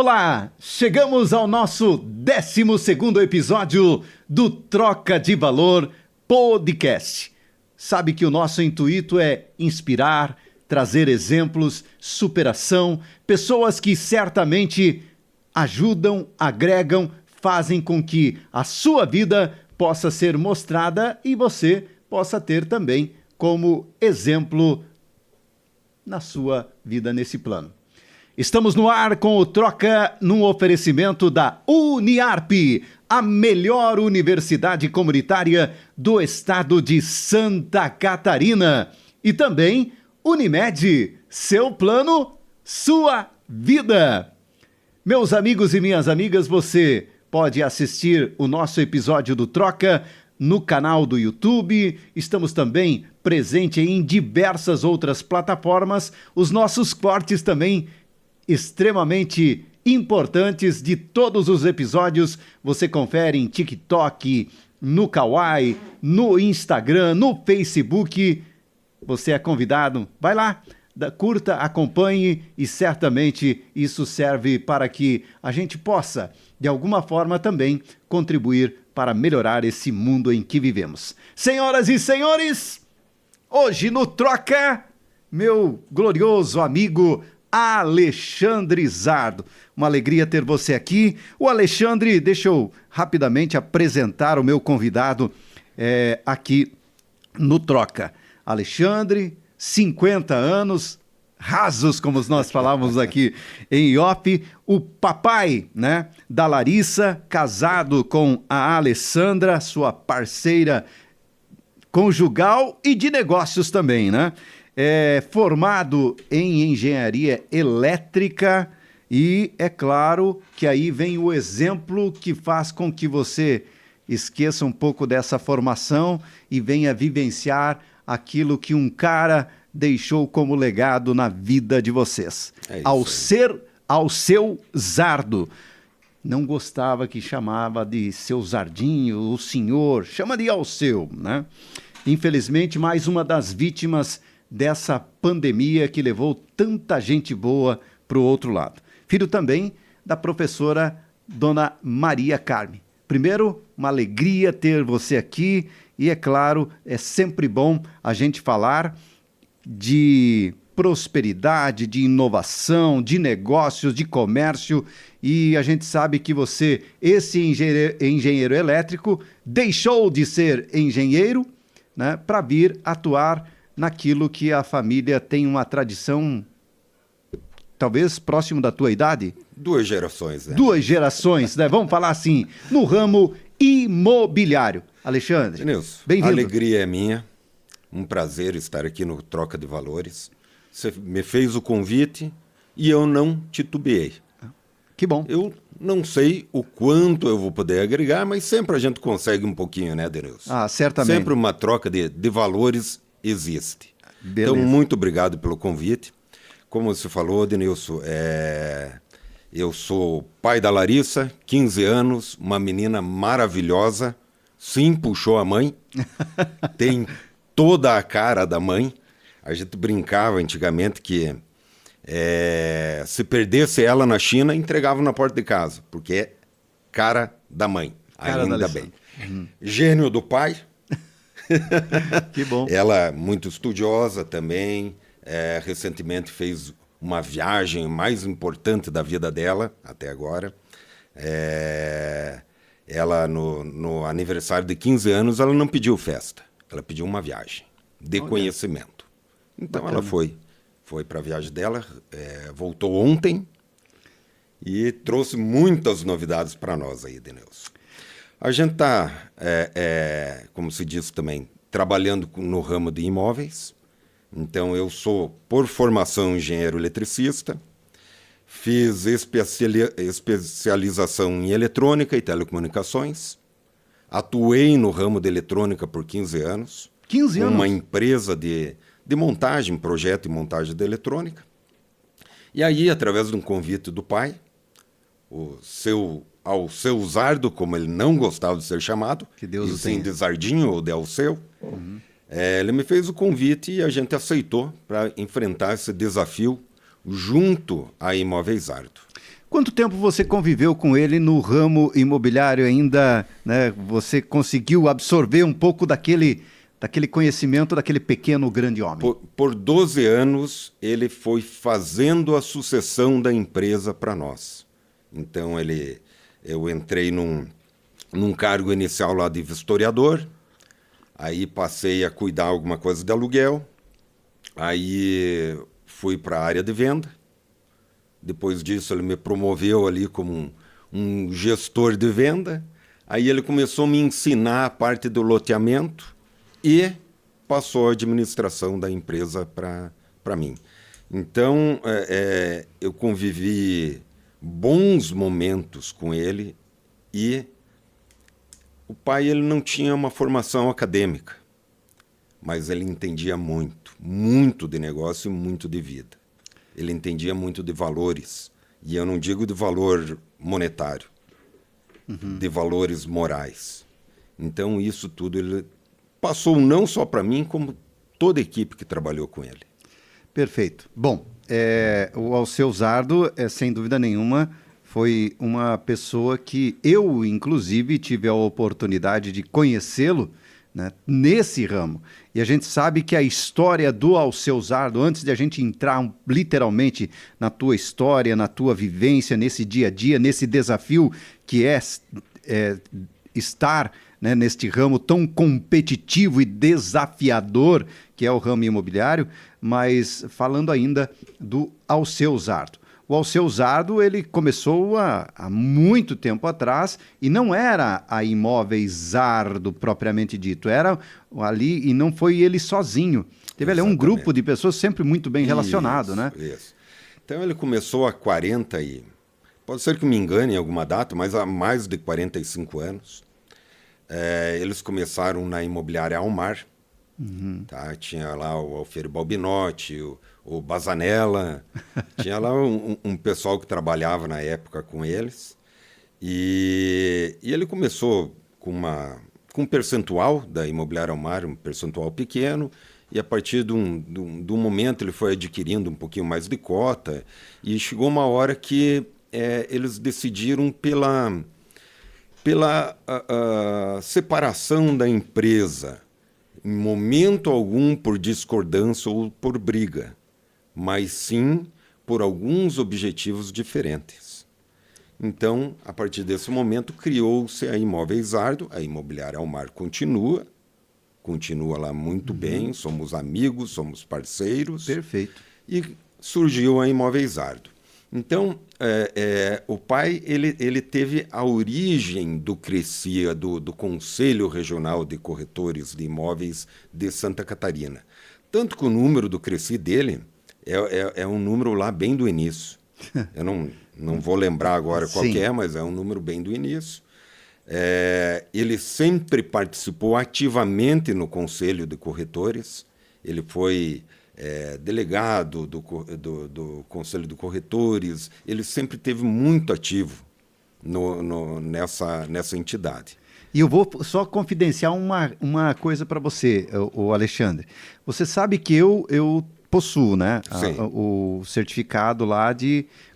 Olá, chegamos ao nosso 12º episódio do Troca de Valor Podcast. Sabe que o nosso intuito é inspirar, trazer exemplos, superação, pessoas que certamente ajudam, agregam, fazem com que a sua vida possa ser mostrada e você possa ter também como exemplo na sua vida nesse plano. Estamos no ar com o Troca num oferecimento da Uniarp, a melhor universidade comunitária do estado de Santa Catarina. E também Unimed, seu plano, sua vida. Meus amigos e minhas amigas, você pode assistir o nosso episódio do Troca no canal do YouTube. Estamos também presentes em diversas outras plataformas. Os nossos cortes também extremamente importantes de todos os episódios. Você confere em TikTok, no Kawaii, no Instagram, no Facebook. Você é convidado. Vai lá, curta, acompanhe e certamente isso serve para que a gente possa, de alguma forma também, contribuir para melhorar esse mundo em que vivemos. Senhoras e senhores, hoje no Troca, meu glorioso amigo Alexandre Zardo. Uma alegria ter você aqui. O Alexandre, deixa eu rapidamente apresentar o meu convidado aqui no Troca. Alexandre, 50 anos, rasos, como nós falávamos aqui em off, o papai, né, da Larissa, casado com a Alessandra, sua parceira conjugal e de negócios também, né? Formado em engenharia elétrica e é claro que aí vem o exemplo que faz com que você esqueça um pouco dessa formação e venha vivenciar aquilo que um cara deixou como legado na vida de vocês. Ao seu Zardo. Não gostava que chamava de seu Zardinho, o senhor, chama de Alceu, né? Infelizmente, mais uma das vítimas dessa pandemia que levou tanta gente boa para o outro lado. Filho também da professora Dona Maria Carme. Primeiro, uma alegria ter você aqui e, é claro, é sempre bom a gente falar de prosperidade, de inovação, de negócios, de comércio, e a gente sabe que você, esse engenheiro elétrico, deixou de ser engenheiro, né, para vir atuar naquilo que a família tem uma tradição, talvez próximo da tua idade? 2 gerações, né? 2 gerações, né? Vamos falar assim, no ramo imobiliário. Alexandre, Nilson, bem-vindo. A alegria é minha, um prazer estar aqui no Troca de Valores. Você me fez o convite e eu não titubeei. Que bom. Eu não sei o quanto eu vou poder agregar, mas sempre a gente consegue um pouquinho, né, Denilson? Ah, certamente. Sempre uma troca de valores existe. Beleza. Então, muito obrigado pelo convite. Como você falou, Denilson, eu sou pai da Larissa, 15 anos, uma menina maravilhosa. Sim, puxou a mãe. Tem toda a cara da mãe. A gente brincava antigamente que se perdesse ela na China, entregava na porta de casa, porque é cara da mãe, Cara ainda da bem. Gênio do pai. Que bom. Ela é muito estudiosa também, recentemente fez uma viagem mais importante da vida dela, até agora. Ela, no aniversário de 15 anos, ela não pediu festa, ela pediu uma viagem de conhecimento. Então bacana. Ela foi para a viagem dela, voltou ontem e trouxe muitas novidades para nós aí, Denilson. A gente está, como se diz também, trabalhando no ramo de imóveis. Então, eu sou, por formação, engenheiro eletricista. Fiz especialização em eletrônica e telecomunicações. Atuei no ramo de eletrônica por 15 anos. 15 anos? Uma empresa de montagem, projeto e montagem de eletrônica. E aí, através de um convite do pai, ao seu Zardo, como ele não gostava de ser chamado, que Deus e sim de Zardinho ou de Alceu, ele me fez o convite e a gente aceitou para enfrentar esse desafio junto à Imóveis Zardo. Quanto tempo você conviveu com ele no ramo imobiliário ainda, né? Você conseguiu absorver um pouco daquele conhecimento daquele pequeno grande homem? Por 12 anos, ele foi fazendo a sucessão da empresa para nós. Então, eu entrei num cargo inicial lá de vistoriador, aí passei a cuidar alguma coisa de aluguel, aí fui para a área de venda. Depois disso, ele me promoveu ali como um gestor de venda. Aí ele começou a me ensinar a parte do loteamento e passou a administração da empresa para mim. Então, eu convivi bons momentos com ele e o pai ele não tinha uma formação acadêmica, mas ele entendia muito, muito de negócio e muito de vida. Ele entendia muito de valores, e eu não digo de valor monetário, de valores morais. Então, isso tudo ele passou não só para mim, como toda a equipe que trabalhou com ele. Perfeito. Bom, o Alceu Zardo, sem dúvida nenhuma, foi uma pessoa que eu, inclusive, tive a oportunidade de conhecê-lo, né, nesse ramo. E a gente sabe que a história do Alceu Zardo, antes de a gente entrar literalmente na tua história, na tua vivência, nesse dia a dia, nesse desafio que é estar, né, neste ramo tão competitivo e desafiador que é o ramo imobiliário, mas falando ainda do Alceu Zardo. O Alceu Zardo, ele começou há muito tempo atrás e não era a Imóveis Zardo propriamente dito, era ali e não foi ele sozinho. Teve ali um grupo de pessoas sempre muito bem relacionado, né? Isso. Então ele começou há 40 e... Pode ser que me engane em alguma data, mas há mais de 45 anos. Eles começaram na imobiliária Almar. Tá? Tinha lá o Alfredo Balbinotti, o Bazanella, tinha lá um pessoal que trabalhava na época com eles. E ele começou com um percentual da imobiliária Almar, um percentual pequeno, e a partir de um momento ele foi adquirindo um pouquinho mais de cota, e chegou uma hora que eles decidiram pela separação da empresa, em momento algum por discordância ou por briga, mas sim por alguns objetivos diferentes. Então, a partir desse momento, criou-se a Imóveis Zardo, a imobiliária Almar continua lá muito bem, somos amigos, somos parceiros. Perfeito. E surgiu a Imóveis Zardo. Então, o pai ele teve a origem do CRECIA, do Conselho Regional de Corretores de Imóveis de Santa Catarina. Tanto que o número do CRECI dele é um número lá bem do início. Eu não vou lembrar agora qual que é, mas é um número bem do início. Ele sempre participou ativamente no Conselho de Corretores. Ele foi... delegado do Conselho de Corretores, ele sempre esteve muito ativo nessa entidade. E eu vou só confidenciar uma coisa para você, o Alexandre. Você sabe que eu possuo, né, o certificado lá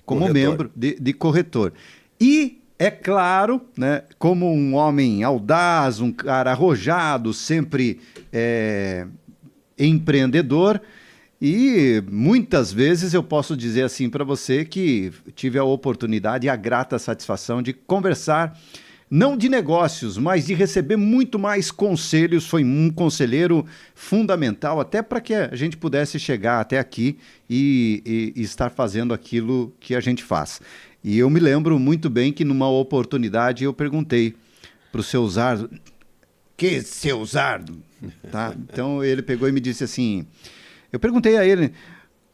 como corretor. Membro de corretor. E é claro, né, como um homem audaz, um cara arrojado, sempre empreendedor. E muitas vezes eu posso dizer assim para você que tive a oportunidade e a grata satisfação de conversar, não de negócios, mas de receber muito mais conselhos. Foi um conselheiro fundamental até para que a gente pudesse chegar até aqui e estar fazendo aquilo que a gente faz. E eu me lembro muito bem que numa oportunidade eu perguntei para o seu Zardo, que seu Zardo? Tá? Então ele pegou e me disse assim... Eu perguntei a ele o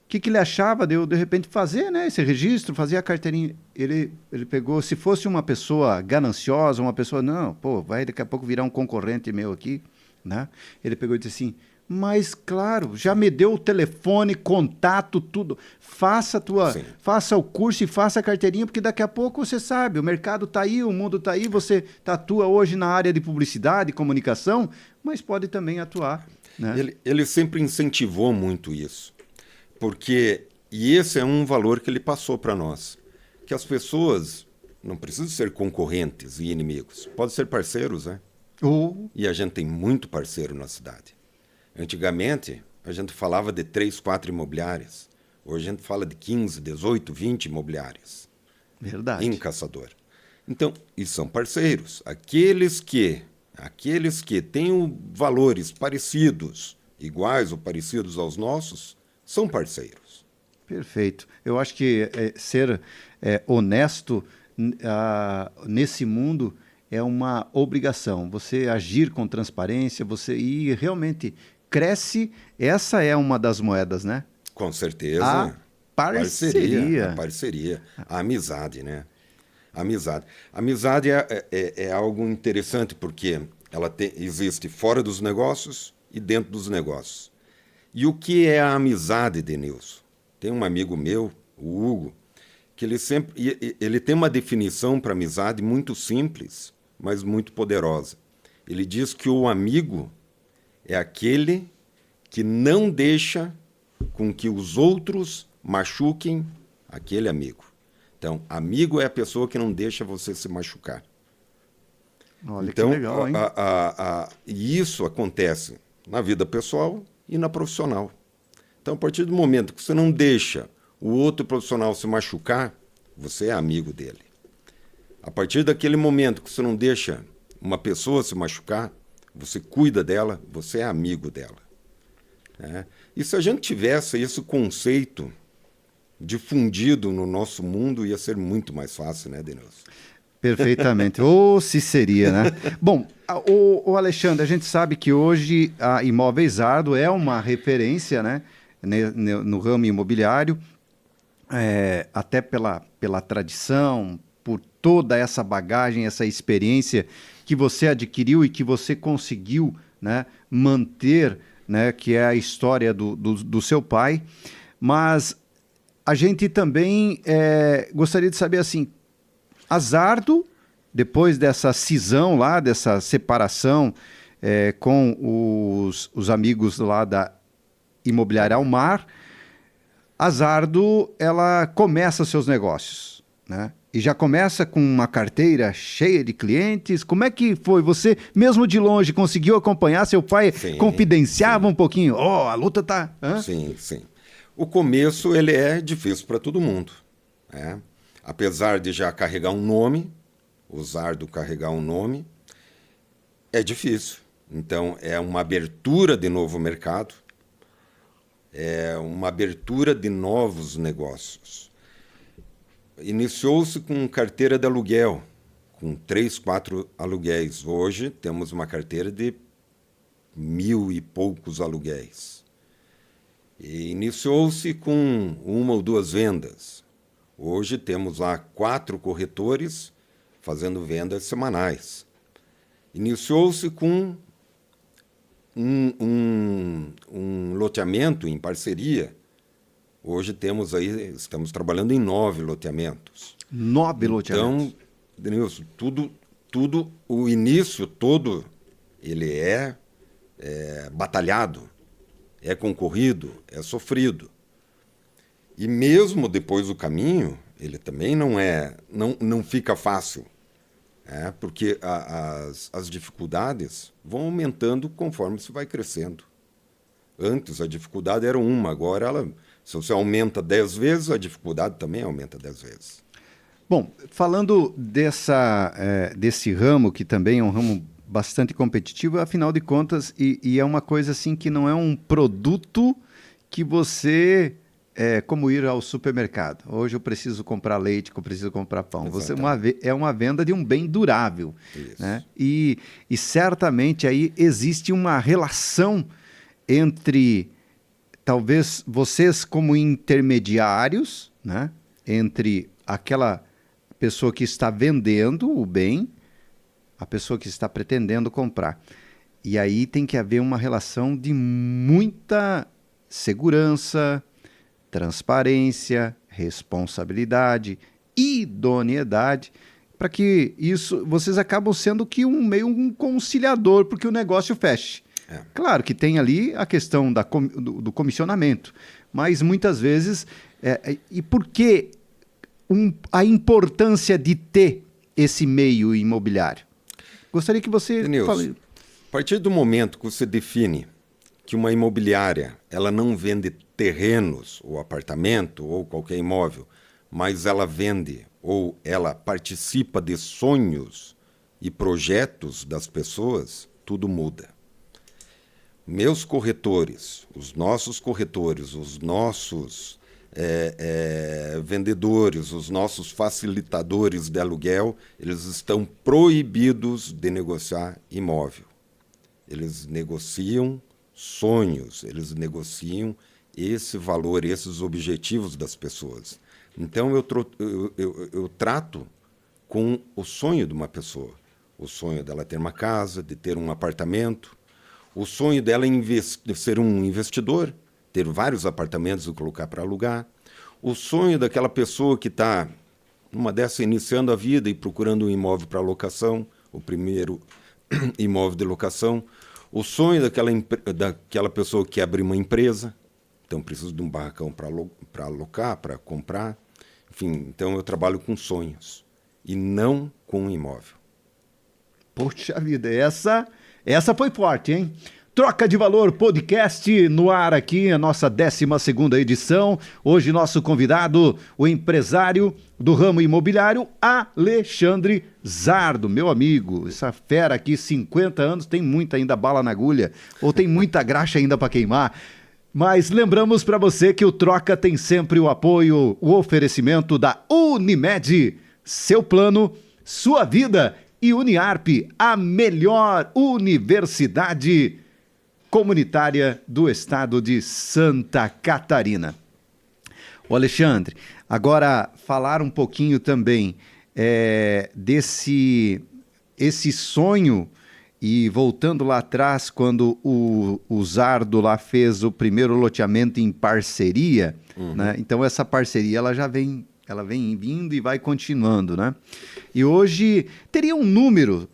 que ele achava de eu, de repente, fazer, né, esse registro, fazer a carteirinha. Ele pegou, se fosse uma pessoa gananciosa, uma pessoa, não, vai daqui a pouco virar um concorrente meu aqui, né? Ele pegou e disse assim, mas, claro, já me deu o telefone, contato, tudo. Faça o curso e faça a carteirinha, porque daqui a pouco você sabe, o mercado está aí, o mundo está aí, você atua hoje na área de publicidade, comunicação, mas pode também atuar. Né? Ele sempre incentivou muito isso, porque, e esse é um valor que ele passou para nós, que as pessoas não precisam ser concorrentes e inimigos. Podem ser parceiros, né? E a gente tem muito parceiro na cidade. Antigamente, a gente falava de 3, 4 imobiliárias. Hoje a gente fala de 15, 18, 20 imobiliárias. Verdade. Em Caçador. Então, e são parceiros. Aqueles que têm valores parecidos, iguais ou parecidos aos nossos, são parceiros. Perfeito. Eu acho que ser honesto nesse mundo é uma obrigação. Você agir com transparência, e realmente cresce. Essa é uma das moedas, né? Com certeza. A parceria. A parceria. A amizade, né? A amizade é algo interessante porque ela existe fora dos negócios e dentro dos negócios. E o que é a amizade, Denilson? Tem um amigo meu, o Hugo, que ele tem uma definição para amizade muito simples, mas muito poderosa. Ele diz que o amigo é aquele que não deixa com que os outros machuquem aquele amigo. Então, amigo é a pessoa que não deixa você se machucar. Olha, então, que legal, hein? E isso acontece na vida pessoal e na profissional. Então, a partir do momento que você não deixa o outro profissional se machucar, você é amigo dele. A partir daquele momento que você não deixa uma pessoa se machucar, você cuida dela, você é amigo dela. Né? E se a gente tivesse esse conceito difundido no nosso mundo, ia ser muito mais fácil, né, Denilson? Perfeitamente. Ou se seria, né? Bom, o Alexandre, a gente sabe que hoje a Imóveis Zardo é uma referência, né, no ramo imobiliário, até pela tradição, por toda essa bagagem, essa experiência que você adquiriu e que você conseguiu, né, manter, né, que é a história do seu pai. Mas a gente também gostaria de saber, assim, a Zardo, depois dessa cisão lá, dessa separação com os amigos lá da Imobiliária Almar, a Zardo, ela começa seus negócios, né? E já começa com uma carteira cheia de clientes. Como é que foi? Você, mesmo de longe, conseguiu acompanhar? Seu pai confidenciava um pouquinho? A luta tá... Hã? Sim. O começo, ele é difícil para todo mundo, né? Apesar de já carregar um nome, o Zardo carregar um nome, é difícil. Então, é uma abertura de novo mercado, é uma abertura de novos negócios. Iniciou-se com carteira de aluguel, com 3, 4 aluguéis. Hoje, temos uma carteira de 1.000 e poucos aluguéis. E iniciou-se com 1 ou 2 vendas. Hoje temos lá 4 corretores fazendo vendas semanais. Iniciou-se com um loteamento em parceria. Hoje estamos trabalhando em 9 loteamentos. 9 loteamentos. Então, Denilson, tudo, o início todo, ele é batalhado, é concorrido, é sofrido. E mesmo depois do caminho, ele também não fica fácil, porque as dificuldades vão aumentando conforme você vai crescendo. Antes a dificuldade era uma, agora se você aumenta 10 vezes, a dificuldade também aumenta 10 vezes. Bom, falando desse ramo, que também é um ramo bastante competitivo, afinal de contas, e é uma coisa assim que não é um produto que você... como ir ao supermercado. Hoje eu preciso comprar leite, eu preciso comprar pão. É uma venda de um bem durável. Né? E certamente aí existe uma relação entre, talvez, vocês como intermediários, né? Entre aquela pessoa que está vendendo o bem, a pessoa que está pretendendo comprar. E aí tem que haver uma relação de muita segurança, transparência, responsabilidade, idoneidade, para que isso, vocês acabam sendo que um conciliador, porque o negócio feche. Claro que tem ali a questão do comissionamento, mas muitas vezes, e por que a importância de ter esse meio imobiliário? Gostaria que você Denilson, a partir do momento que você define que uma imobiliária ela não vende terrenos ou apartamento ou qualquer imóvel, mas ela vende ou ela participa de sonhos e projetos das pessoas, tudo muda. Meus corretores, os nossos vendedores, os nossos facilitadores de aluguel, eles estão proibidos de negociar imóvel. Eles negociam sonhos, eles negociam esse valor, esses objetivos das pessoas. Então eu trato com o sonho de uma pessoa. O sonho dela ter uma casa, de ter um apartamento, o sonho dela ser um investidor, ter vários apartamentos e colocar para alugar, o sonho daquela pessoa que está, numa dessa, iniciando a vida e procurando um imóvel para locação, o primeiro imóvel de locação, o sonho daquela pessoa que quer abrir uma empresa, então precisa de um barracão para alocar, para comprar, enfim, então eu trabalho com sonhos e não com um imóvel. Poxa vida, essa foi forte, hein? Troca de Valor Podcast no ar aqui, a nossa 12ª edição. Hoje nosso convidado, o empresário do ramo imobiliário, Alexandre Zardo, meu amigo. Essa fera aqui, 50 anos, tem muita ainda bala na agulha, ou tem muita graxa ainda para queimar. Mas lembramos para você que o Troca tem sempre o apoio, o oferecimento da Unimed, seu plano, sua vida, e Uniarp, a melhor universidade comunitária do estado de Santa Catarina. O Alexandre, agora falar um pouquinho também esse sonho, e voltando lá atrás, quando o Zardo lá fez o primeiro loteamento em parceria, né? Então essa parceria ela vem vindo e vai continuando, né? E hoje teria um número.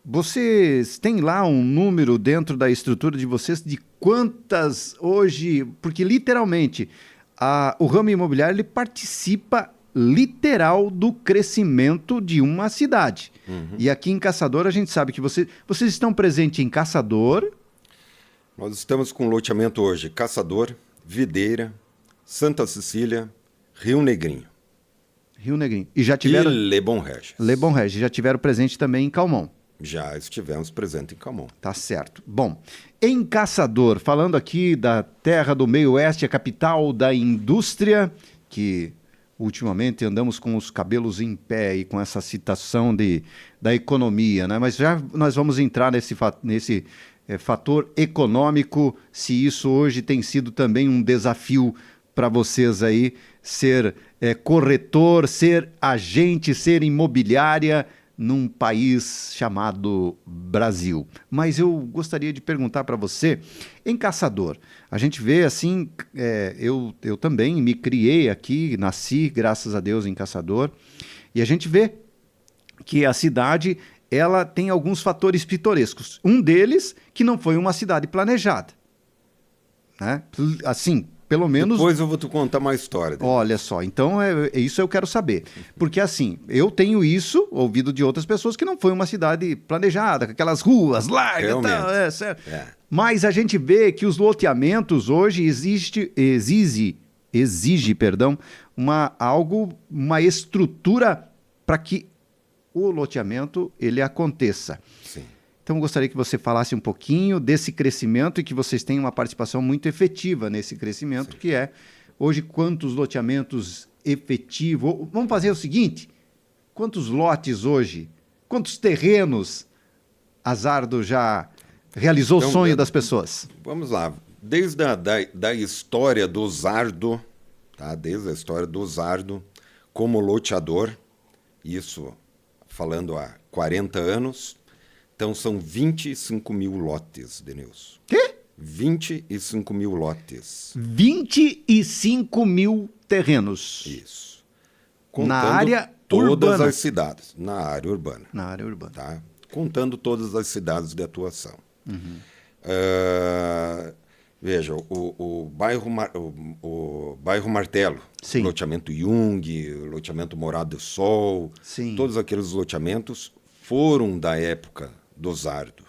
Vocês têm lá um número dentro da estrutura de vocês de quantas hoje, porque literalmente o ramo imobiliário ele participa literal do crescimento de uma cidade. E aqui em Caçador a gente sabe que vocês estão presentes em Caçador. Nós estamos com loteamento hoje Caçador, Videira, Santa Cecília, Rio Negrinho. E já tiveram... E Lebon Regis. Lebon Regis. Já tiveram presente também em Calmon. Já estivemos presentes em Calmon. Tá certo. Bom, em Caçador, falando aqui da terra do meio oeste, a capital da indústria, que ultimamente andamos com os cabelos em pé e com essa citação da economia, né? Mas já nós vamos entrar nesse fator econômico, se isso hoje tem sido também um desafio para vocês aí, ser corretor, ser agente, ser imobiliária num país chamado Brasil. Mas eu gostaria de perguntar para você, em Caçador, a gente vê assim, eu também me criei aqui, nasci, graças a Deus, em Caçador, e a gente vê que a cidade ela tem alguns fatores pitorescos. Um deles, que não foi uma cidade planejada, né? Assim, pelo menos... Depois eu vou te contar uma história. Olha só, então isso eu quero saber. Porque assim, eu tenho isso, ouvido de outras pessoas, que não foi uma cidade planejada, com aquelas ruas largas e tal. Certo. Mas a gente vê que os loteamentos hoje exige uma estrutura para que o loteamento ele aconteça. Sim. Então, eu gostaria que você falasse um pouquinho desse crescimento e que vocês tenham uma participação muito efetiva nesse crescimento, que é, hoje, quantos loteamentos efetivos... Vamos fazer o seguinte, quantos lotes hoje, quantos terrenos a Zardo já realizou o sonho das pessoas? Vamos lá, desde da história do Zardo, tá? Desde a história do Zardo como loteador, isso falando há 40 anos... Então, são 25 mil lotes, Denilson. Quê? 25 mil lotes. 25 mil terrenos. Isso. Na área todas urbana. As cidades. Na área urbana. Na área urbana. Tá? Contando todas as cidades de atuação. Veja, o bairro Martelo, Sim. loteamento Jung, loteamento Morado do Sol, Sim. todos aqueles loteamentos foram da época do Zardo.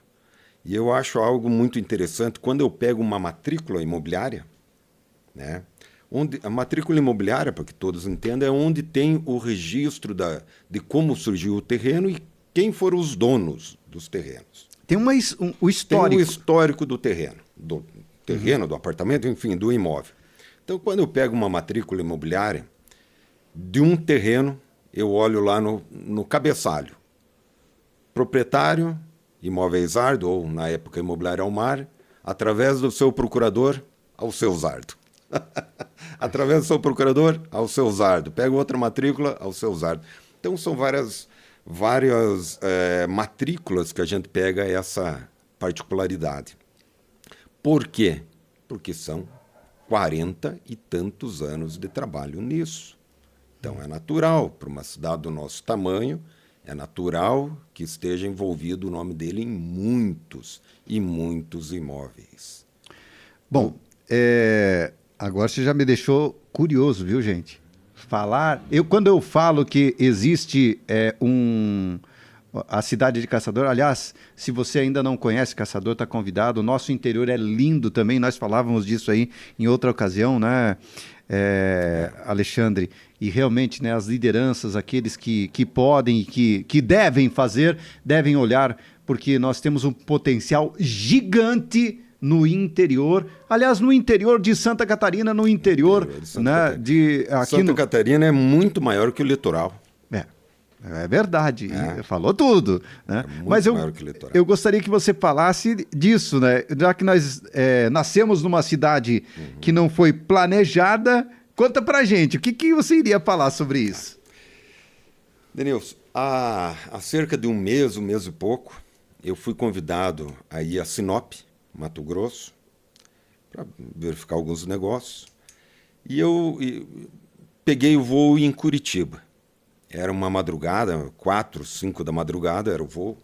E eu acho algo muito interessante, quando eu pego uma matrícula imobiliária, né, onde a matrícula imobiliária, para que todos entendam, é onde tem o registro de como surgiu o terreno e quem foram os donos dos terrenos. Tem o histórico. Tem o histórico do terreno, do apartamento, enfim, do imóvel. Então, quando eu pego uma matrícula imobiliária de um terreno, eu olho lá no cabeçalho. Proprietário, Imóveis Zardo, ou na época Imobiliária Almar, através do seu procurador, ao seu Zardo. Através do seu procurador, ao seu Zardo. Pega outra matrícula, ao seu Zardo. Então, são várias matrículas que a gente pega essa particularidade. Por quê? Porque são 40 e tantos anos de trabalho nisso. Então, é natural, para uma cidade do nosso tamanho, é natural que esteja envolvido o nome dele em muitos e muitos imóveis. Bom, agora você já me deixou curioso, viu, gente? Quando eu falo que existe a cidade de Caçador, aliás, se você ainda não conhece Caçador, está convidado. O nosso interior é lindo também, nós falávamos disso aí em outra ocasião, né, Alexandre? E realmente, né, as lideranças, aqueles que podem e que devem fazer, devem olhar, porque nós temos um potencial gigante no interior, aliás, no interior de Santa Catarina, no interior, né, Santa Catarina é muito maior que o litoral. É verdade, falou tudo, né? Mas maior que o litoral. Eu gostaria que você falasse disso, né? Já que nós nascemos numa cidade que não foi planejada, conta pra gente, o que você iria falar sobre isso? Denilson, há cerca de um mês e pouco, eu fui convidado a ir a Sinop, Mato Grosso, para verificar alguns negócios, e eu peguei o voo em Curitiba. Era uma madrugada, 4, 5 da madrugada era o voo.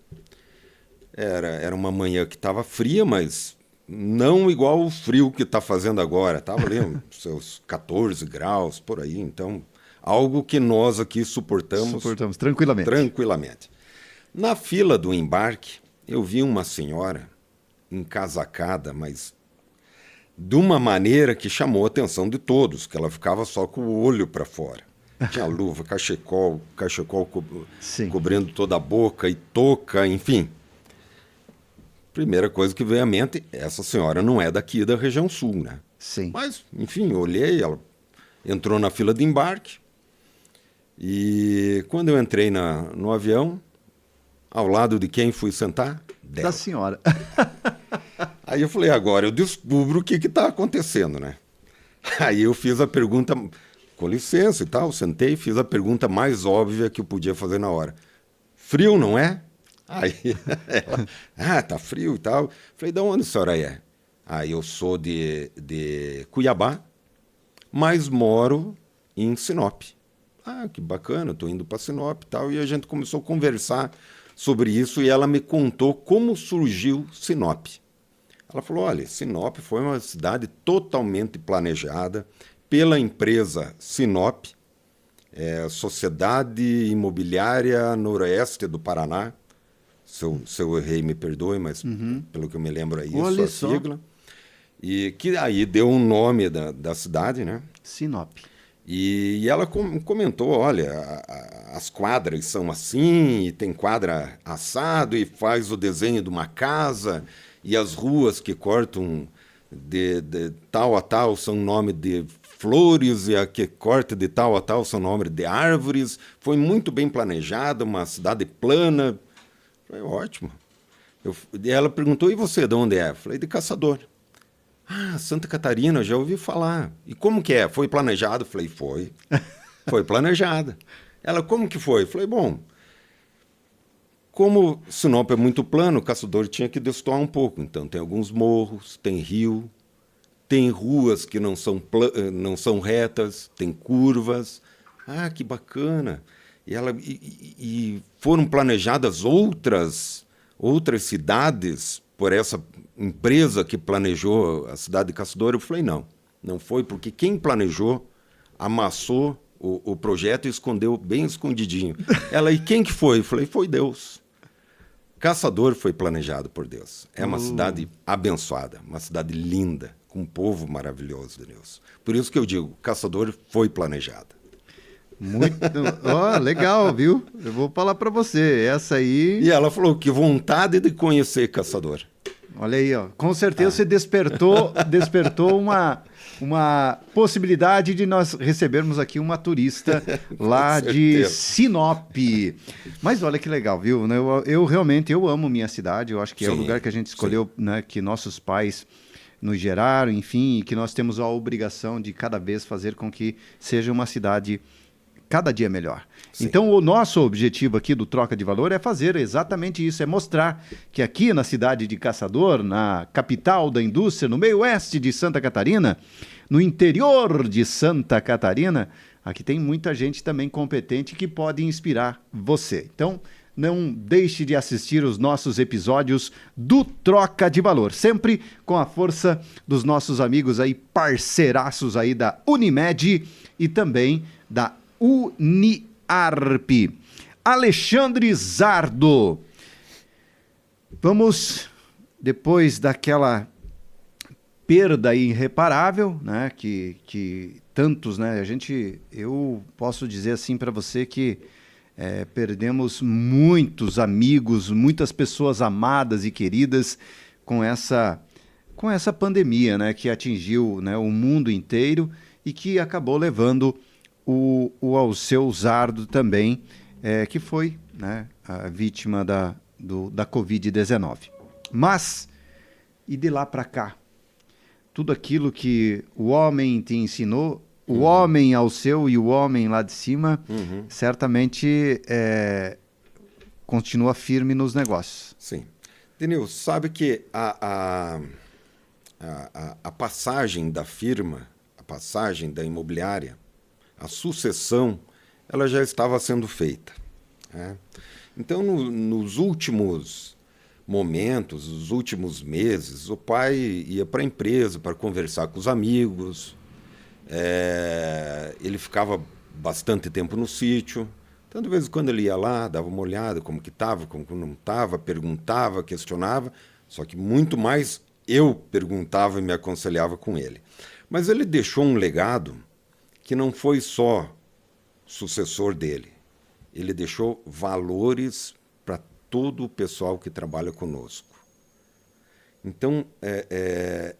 Era uma manhã que estava fria, mas não igual o frio que está fazendo agora. Estava ali seus 14 graus, por aí. Então, algo que nós aqui suportamos tranquilamente. Tranquilamente. Na fila do embarque, eu vi uma senhora encasacada, mas de uma maneira que chamou a atenção de todos, que ela ficava só com o olho para fora. Tinha luva, cachecol cobrindo toda a boca e touca, enfim. Primeira coisa que veio à mente, essa senhora não é daqui da região sul, né? Sim. Mas, enfim, olhei, ela entrou na fila de embarque e quando eu entrei no avião, ao lado de quem fui sentar? Da senhora. Aí eu falei, agora eu descubro o que está acontecendo, né? Aí eu fiz a pergunta... Com licença e tal, sentei e fiz a pergunta mais óbvia que eu podia fazer na hora. Frio, não é? Aí ela, tá frio e tal. Falei, de onde a senhora é? Aí eu sou de Cuiabá, mas moro em Sinop. Ah, que bacana, tô indo para Sinop e tal. E a gente começou a conversar sobre isso e ela me contou como surgiu Sinop. Ela falou, olha, Sinop foi uma cidade totalmente planejada pela empresa Sinop, Sociedade Imobiliária Noroeste do Paraná. Se eu errei, me perdoe, mas pelo que eu me lembro é isso, a sigla. E que aí deu um nome da cidade, né? Sinop. E ela comentou, olha, as quadras são assim, e tem quadra assado, e faz o desenho de uma casa, e as ruas que cortam de tal a tal são nome de flores, e a que corta de tal a tal são nome de árvores. Foi muito bem planejada, uma cidade plana. Foi ótimo. E ela perguntou, e você, de onde é? Eu falei, de Caçador. Ah, Santa Catarina, já ouvi falar. E como que é? Foi planejado? Eu falei, foi. Foi planejada. Ela, como que foi? Eu falei, bom, como Sinop é muito plano, o Caçador tinha que destoar um pouco. Então tem alguns morros, tem rio, tem ruas que não são retas, tem curvas. Ah, que bacana. E foram planejadas outras cidades por essa empresa que planejou a cidade de Caçador? Eu falei, não foi, porque quem planejou amassou o projeto e escondeu bem escondidinho. Ela, e quem que foi? Eu falei, foi Deus. Caçador foi planejado por Deus. É uma cidade abençoada, uma cidade linda, com um povo maravilhoso de Deus. Por isso que eu digo, Caçador foi planejado. Muito, legal, viu? Eu vou falar para você, essa aí... E ela falou, que vontade de conhecer Caçador. Olha aí, ó. Com certeza você despertou uma possibilidade de nós recebermos aqui uma turista lá de Sinop. Mas olha que legal, viu? Eu realmente amo minha cidade. Eu acho que é o lugar que a gente escolheu, né, que nossos pais nos geraram, enfim, e que nós temos a obrigação de cada vez fazer com que seja uma cidade cada dia melhor. Sim. Então, o nosso objetivo aqui do Troca de Valor é fazer exatamente isso, é mostrar que aqui na cidade de Caçador, na capital da indústria, no meio oeste de Santa Catarina, no interior de Santa Catarina, aqui tem muita gente também competente que pode inspirar você. Então, não deixe de assistir os nossos episódios do Troca de Valor, sempre com a força dos nossos amigos aí, parceiraços aí da Unimed e também da Uniarp. Alexandre Zardo. Vamos, depois daquela perda irreparável, né, que tantos, né, eu posso dizer assim para você que perdemos muitos amigos, muitas pessoas amadas e queridas com essa pandemia, né, que atingiu, né, o mundo inteiro e que acabou levando o Alceu Zardo também, que foi, né, a vítima da Covid-19. Mas, e de lá para cá, tudo aquilo que o homem te ensinou, o homem Alceu e o homem lá de cima, certamente continua firme nos negócios. Sim. Denil, sabe que a passagem da firma, a passagem da imobiliária, a sucessão, ela já estava sendo feita, né? Então, nos últimos momentos, nos últimos meses, o pai ia para a empresa para conversar com os amigos, ele ficava bastante tempo no sítio, então de vez em quando ele ia lá, dava uma olhada como que estava, como que não estava, perguntava, questionava, só que muito mais eu perguntava e me aconselhava com ele. Mas ele deixou um legado que não foi só sucessor dele, ele deixou valores para todo o pessoal que trabalha conosco. Então,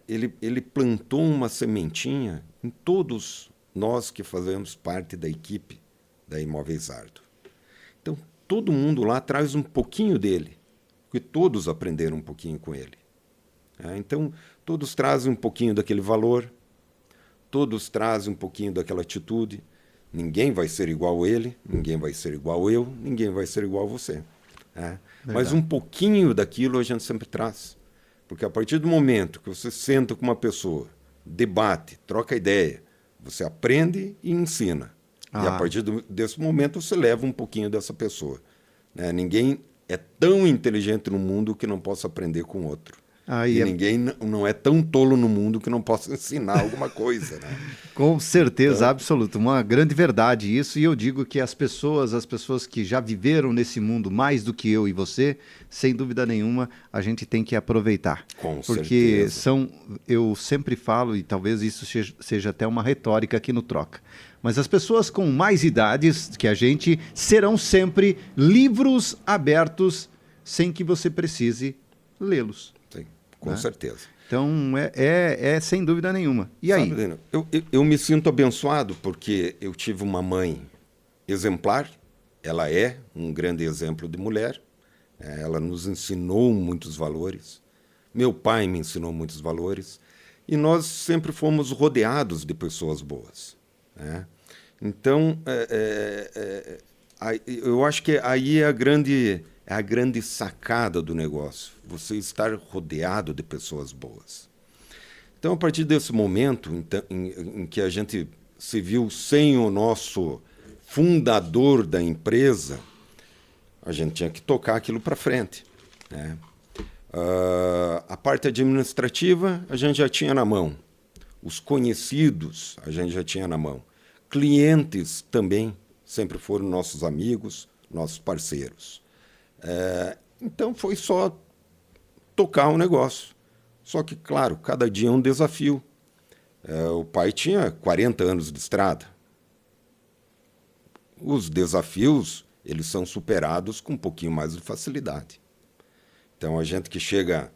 ele plantou uma sementinha em todos nós que fazemos parte da equipe da Imóveis Zardo. Então, todo mundo lá traz um pouquinho dele, porque todos aprenderam um pouquinho com ele. Então, todos trazem um pouquinho daquele valor, todos trazem um pouquinho daquela atitude. Ninguém vai ser igual a ele, ninguém vai ser igual eu, ninguém vai ser igual a você. Mas um pouquinho daquilo a gente sempre traz. Porque a partir do momento que você senta com uma pessoa, debate, troca ideia, você aprende e ensina. E a partir desse momento você leva um pouquinho dessa pessoa. Ninguém é tão inteligente no mundo que não possa aprender com outro. E ninguém não é tão tolo no mundo que não possa ensinar alguma coisa, né? Com certeza, absoluta. Uma grande verdade isso. E eu digo que as pessoas que já viveram nesse mundo mais do que eu e você, sem dúvida nenhuma, a gente tem que aproveitar. Com porque certeza. Eu sempre falo, e talvez isso seja até uma retórica aqui no Troca, mas as pessoas com mais idades que a gente serão sempre livros abertos sem que você precise lê-los. Com certeza. Então, sem dúvida nenhuma. E aí? Sabe, Daniel, eu me sinto abençoado porque eu tive uma mãe exemplar. Ela é um grande exemplo de mulher. Ela nos ensinou muitos valores. Meu pai me ensinou muitos valores. E nós sempre fomos rodeados de pessoas boas. Então, eu acho que aí é a grande sacada do negócio, você estar rodeado de pessoas boas. Então, a partir desse momento em que a gente se viu sem o nosso fundador da empresa, a gente tinha que tocar aquilo para frente, né? A parte administrativa a gente já tinha na mão. Os conhecidos a gente já tinha na mão. Clientes também sempre foram nossos amigos, nossos parceiros. Então foi só tocar o negócio. Só que, claro, cada dia é um desafio. O pai tinha 40 anos de estrada. Os desafios, eles são superados com um pouquinho mais de facilidade. Então, a gente que chega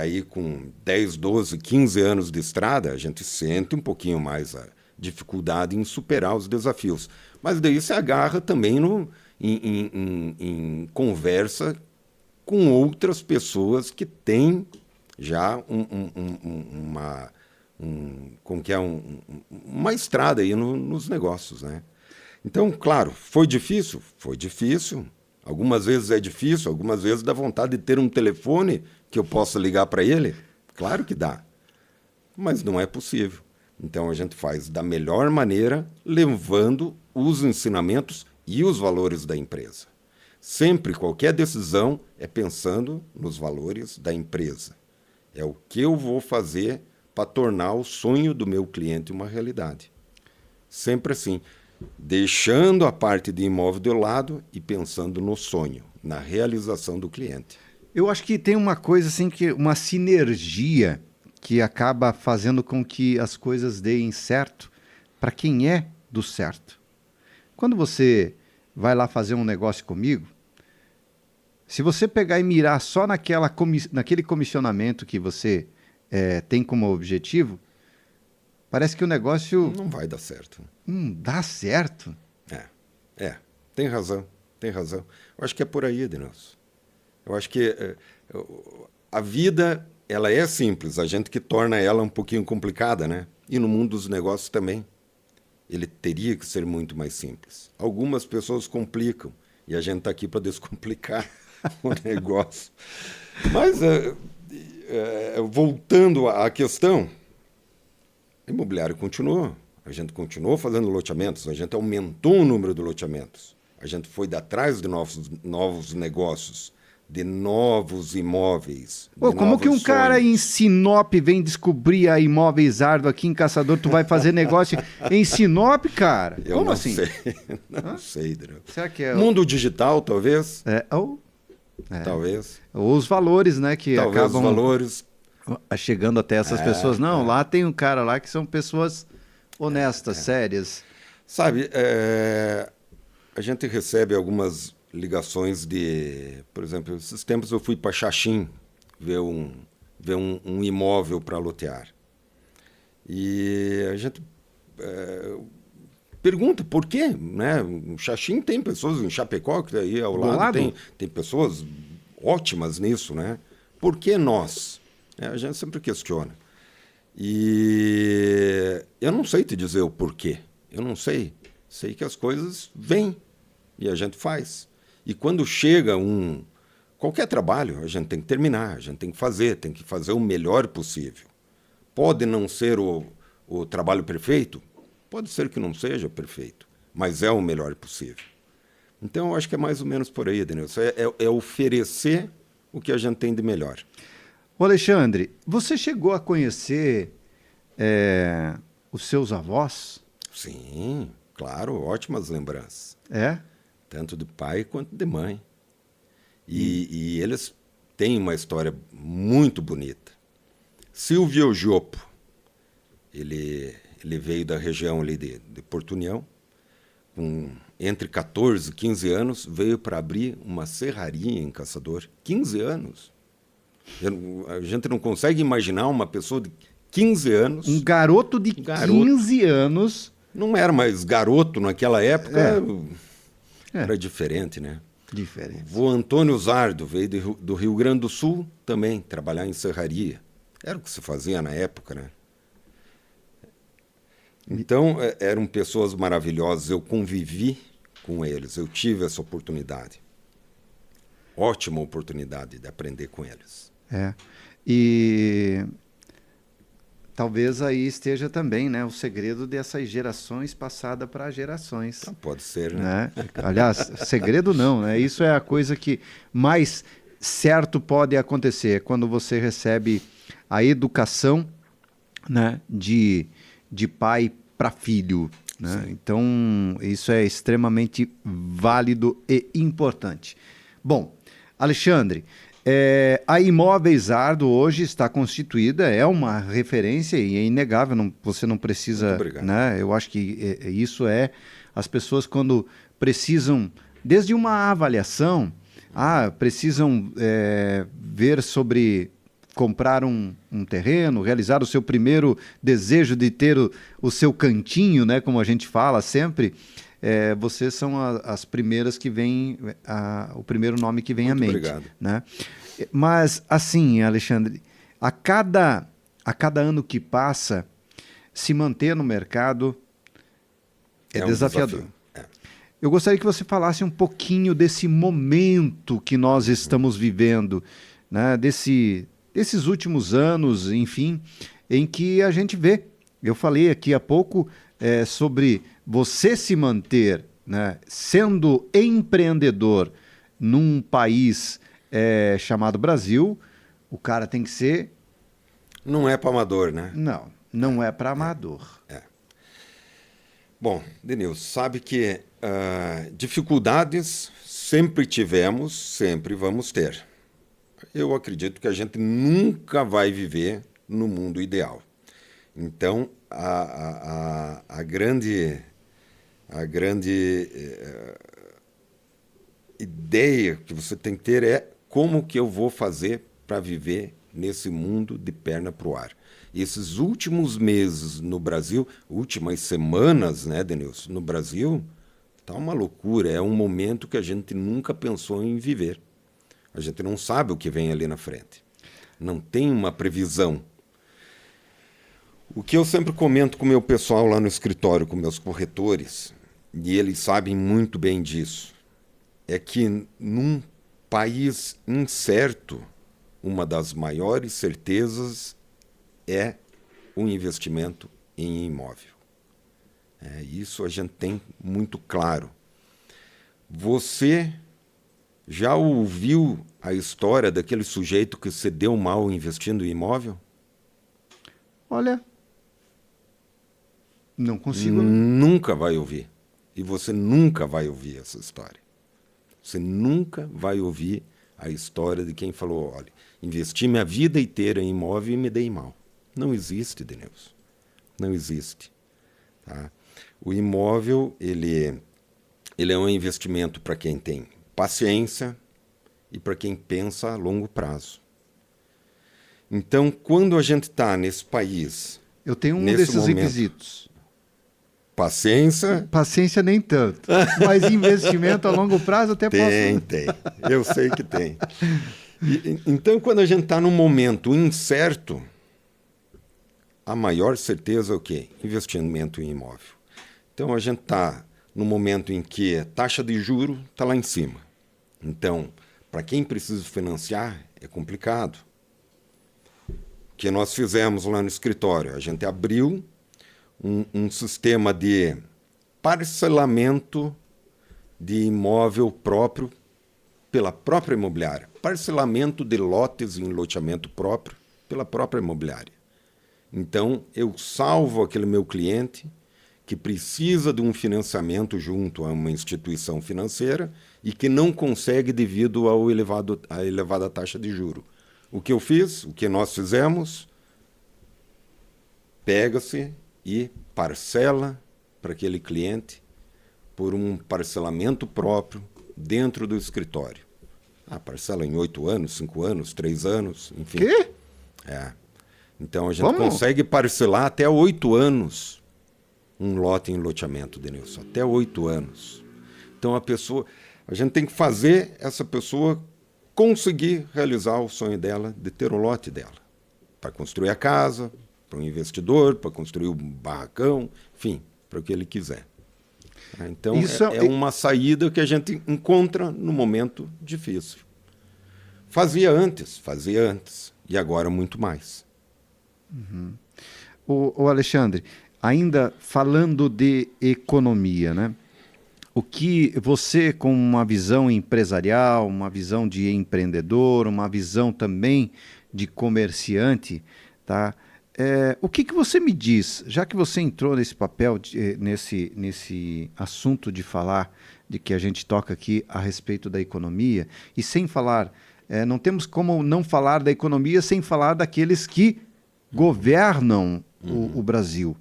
aí com 10, 12, 15 anos de estrada, a gente sente um pouquinho mais a dificuldade em superar os desafios. Mas daí se agarra também em conversa com outras pessoas que têm já uma estrada aí nos negócios, né? Então, claro, foi difícil? Foi difícil. Algumas vezes é difícil, algumas vezes dá vontade de ter um telefone que eu possa ligar para ele. Claro que dá, mas não é possível. Então a gente faz da melhor maneira, levando os ensinamentos e os valores da empresa. Sempre, qualquer decisão é pensando nos valores da empresa. É o que eu vou fazer para tornar o sonho do meu cliente uma realidade. Sempre assim, deixando a parte de imóvel de lado e pensando no sonho, na realização do cliente. Eu acho que tem uma coisa assim, uma sinergia que acaba fazendo com que as coisas deem certo para quem é do certo. Quando você vai lá fazer um negócio comigo, se você pegar e mirar só naquele comissionamento que você tem como objetivo, parece que o negócio... Não vai dar certo. Dá certo? Tem razão, tem razão. Eu acho que é por aí, Denilson. Eu acho que a vida, ela é simples, a gente que torna ela um pouquinho complicada, né? E no mundo dos negócios também. Ele teria que ser muito mais simples. Algumas pessoas complicam, e a gente está aqui para descomplicar o negócio. Mas, voltando à questão, o imobiliário continuou. A gente continuou fazendo loteamentos, a gente aumentou o número de loteamentos. A gente foi atrás de novos negócios, de novos imóveis. Como que um cara em Sinop vem descobrir a Imóveis Árduo aqui em Caçador? Tu vai fazer negócio em Sinop, cara? Eu Como não assim? sei. Não sei, Drão. Será que é mundo digital, talvez? Talvez. Ou os valores, né? Que talvez acabam os valores chegando até essas pessoas. Não, lá tem um cara lá que são pessoas honestas, sérias. Sabe, a gente recebe algumas ligações de... Por exemplo, esses tempos eu fui para Xaxim ver um imóvel para lotear. E a gente pergunta por quê, né? Em Xaxim tem pessoas, em Chapecó, que aí ao lado tem pessoas ótimas nisso, né? Por que nós? A gente sempre questiona. E eu não sei te dizer o porquê. Eu não sei. Sei que as coisas vêm e a gente faz. E quando chega qualquer trabalho, a gente tem que terminar, a gente tem que fazer o melhor possível. Pode não ser o trabalho perfeito, pode ser que não seja perfeito, mas é o melhor possível. Então, eu acho que é mais ou menos por aí, Denilson. É oferecer o que a gente tem de melhor. Ô Alexandre, você chegou a conhecer os seus avós? Sim, claro, ótimas lembranças. Tanto de pai quanto de mãe. E eles têm uma história muito bonita. Silvio Giopo, ele veio da região ali de Porto União, entre 14 e 15 anos, veio para abrir uma serraria em Caçador. 15 anos. A gente não consegue imaginar uma pessoa de 15 anos... Um garoto de 15 anos... Não era mais garoto naquela época... Era diferente, né? Diferente. O Antônio Zardo veio do Rio Grande do Sul também, trabalhar em serraria. Era o que se fazia na época, né? Então, eram pessoas maravilhosas. Eu convivi com eles, eu tive essa oportunidade. Ótima oportunidade de aprender com eles. E talvez aí esteja também, né, o segredo dessas gerações passada para gerações. Pode ser, né? Aliás, segredo não, né? Isso é a coisa que mais certo pode acontecer quando você recebe a educação, né, de pai para filho, né? Então, isso é extremamente válido e importante. Bom, Alexandre, a Imóveis Ardo hoje está constituída, é uma referência e é inegável, você não precisa, né? Eu acho que isso as pessoas quando precisam, desde uma avaliação, precisam ver sobre comprar um terreno, realizar o seu primeiro desejo de ter o seu cantinho, né, como a gente fala sempre, vocês são as primeiras que vêm, o primeiro nome que vem à mente. Obrigado. Né? Mas, assim, Alexandre, a cada ano que passa, se manter no mercado é desafiador. Eu gostaria que você falasse um pouquinho desse momento que nós estamos vivendo, né, desses últimos anos, enfim, em que a gente vê. Eu falei aqui há pouco sobre você se manter, né, sendo empreendedor num país chamado Brasil, o cara tem que ser... Não é para amador, né? Não é para amador. Bom, Denilson, sabe que dificuldades sempre tivemos, sempre vamos ter. Eu acredito que a gente nunca vai viver no mundo ideal. Então, a grande ideia que você tem que ter é como que eu vou fazer para viver nesse mundo de perna para o ar. E esses últimos meses no Brasil, últimas semanas, né, Denilson, no Brasil, tá uma loucura. É um momento que a gente nunca pensou em viver. A gente não sabe o que vem ali na frente. Não tem uma previsão. O que eu sempre comento com o meu pessoal lá no escritório, com meus corretores, e eles sabem muito bem disso, é que num país incerto, uma das maiores certezas é o investimento em imóvel. Isso a gente tem muito claro. Você já ouviu a história daquele sujeito que se deu mal investindo em imóvel? Olha, não consigo. Nunca vai ouvir. E você nunca vai ouvir essa história. Você nunca vai ouvir a história de quem falou, olha, investi minha vida inteira em imóvel e me dei mal. Não existe, Denilson. Não existe. Tá? O imóvel, ele é um investimento para quem tem paciência e para quem pensa a longo prazo. Então, quando a gente está nesse país... Eu tenho um desses momento, requisitos. Paciência... Paciência nem tanto. Mas investimento a longo prazo até posso... Tem. Eu sei que tem. Então, quando a gente está num momento incerto, a maior certeza é o quê? Investimento em imóvel. Então, a gente está no momento em que a taxa de juros está lá em cima. Então, para quem precisa financiar, é complicado. O que nós fizemos lá no escritório? A gente abriu um sistema de parcelamento de imóvel próprio pela própria imobiliária. Parcelamento de lotes em loteamento próprio pela própria imobiliária. Então, eu salvo aquele meu cliente que precisa de um financiamento junto a uma instituição financeira e que não consegue devido à elevada taxa de juro. O que eu fiz, o que nós fizemos, pega-se e parcela para aquele cliente por um parcelamento próprio dentro do escritório. Parcela em 8 anos, 5 anos, 3 anos, enfim. Quê? Então, a gente consegue parcelar até 8 anos um lote em loteamento, Denilson. Até 8 anos. Então, a gente tem que fazer essa pessoa conseguir realizar o sonho dela de ter o lote dela. Para construir a casa, para um investidor, para construir um barracão, enfim, para o que ele quiser. Então, é uma saída que a gente encontra no momento difícil. Fazia antes, e agora muito mais. Uhum. O Alexandre, ainda falando de economia, né? o que você, com uma visão empresarial, uma visão de empreendedor, uma visão também de comerciante, tá? O que você me diz, já que você entrou nesse papel, nesse assunto de falar, de que a gente toca aqui a respeito da economia, e sem falar, não temos como não falar da economia sem falar daqueles que governam o Brasil.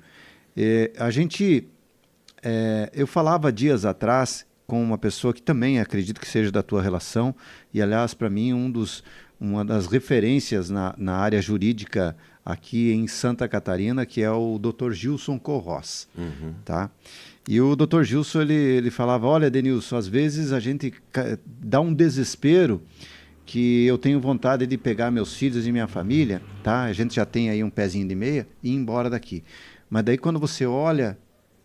Eu falava dias atrás com uma pessoa que também acredito que seja da tua relação, e aliás, para mim, uma das referências na área jurídica aqui em Santa Catarina, que é o Dr. Gilson Corros. Tá? E o Dr. Gilson, ele falava, olha, Denilson, às vezes a gente dá um desespero que eu tenho vontade de pegar meus filhos e minha família, tá? A gente já tem aí um pezinho de meia, e ir embora daqui. Mas daí quando você olha,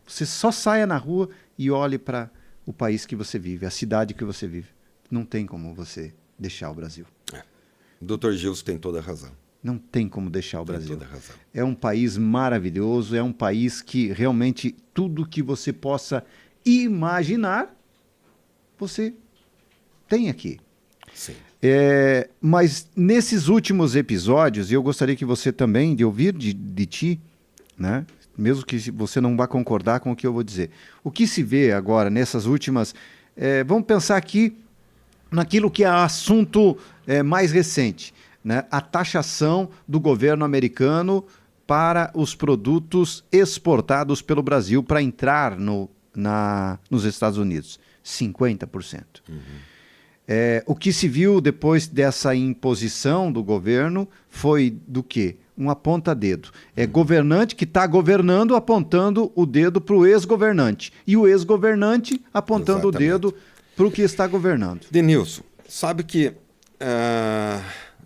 você só saia na rua e olhe para o país que você vive, a cidade que você vive. Não tem como você deixar o Brasil. O Dr. Gilson tem toda a razão. Não tem como deixar o Brasil. Tem toda a razão. É um país maravilhoso, é um país que realmente tudo que você possa imaginar, você tem aqui. Sim. Mas nesses últimos episódios, e eu gostaria que você também, de ouvir de ti, né? Mesmo que você não vá concordar com o que eu vou dizer. O que se vê agora nessas últimas... vamos pensar aqui naquilo que é assunto mais recente, né? A taxação do governo americano para os produtos exportados pelo Brasil para entrar nos Estados Unidos. 50%. O que se viu depois dessa imposição do governo foi do quê? Um aponta-dedo. É governante que está governando apontando o dedo para o ex-governante. E o ex-governante apontando o dedo para o que está governando. Denilson, sabe que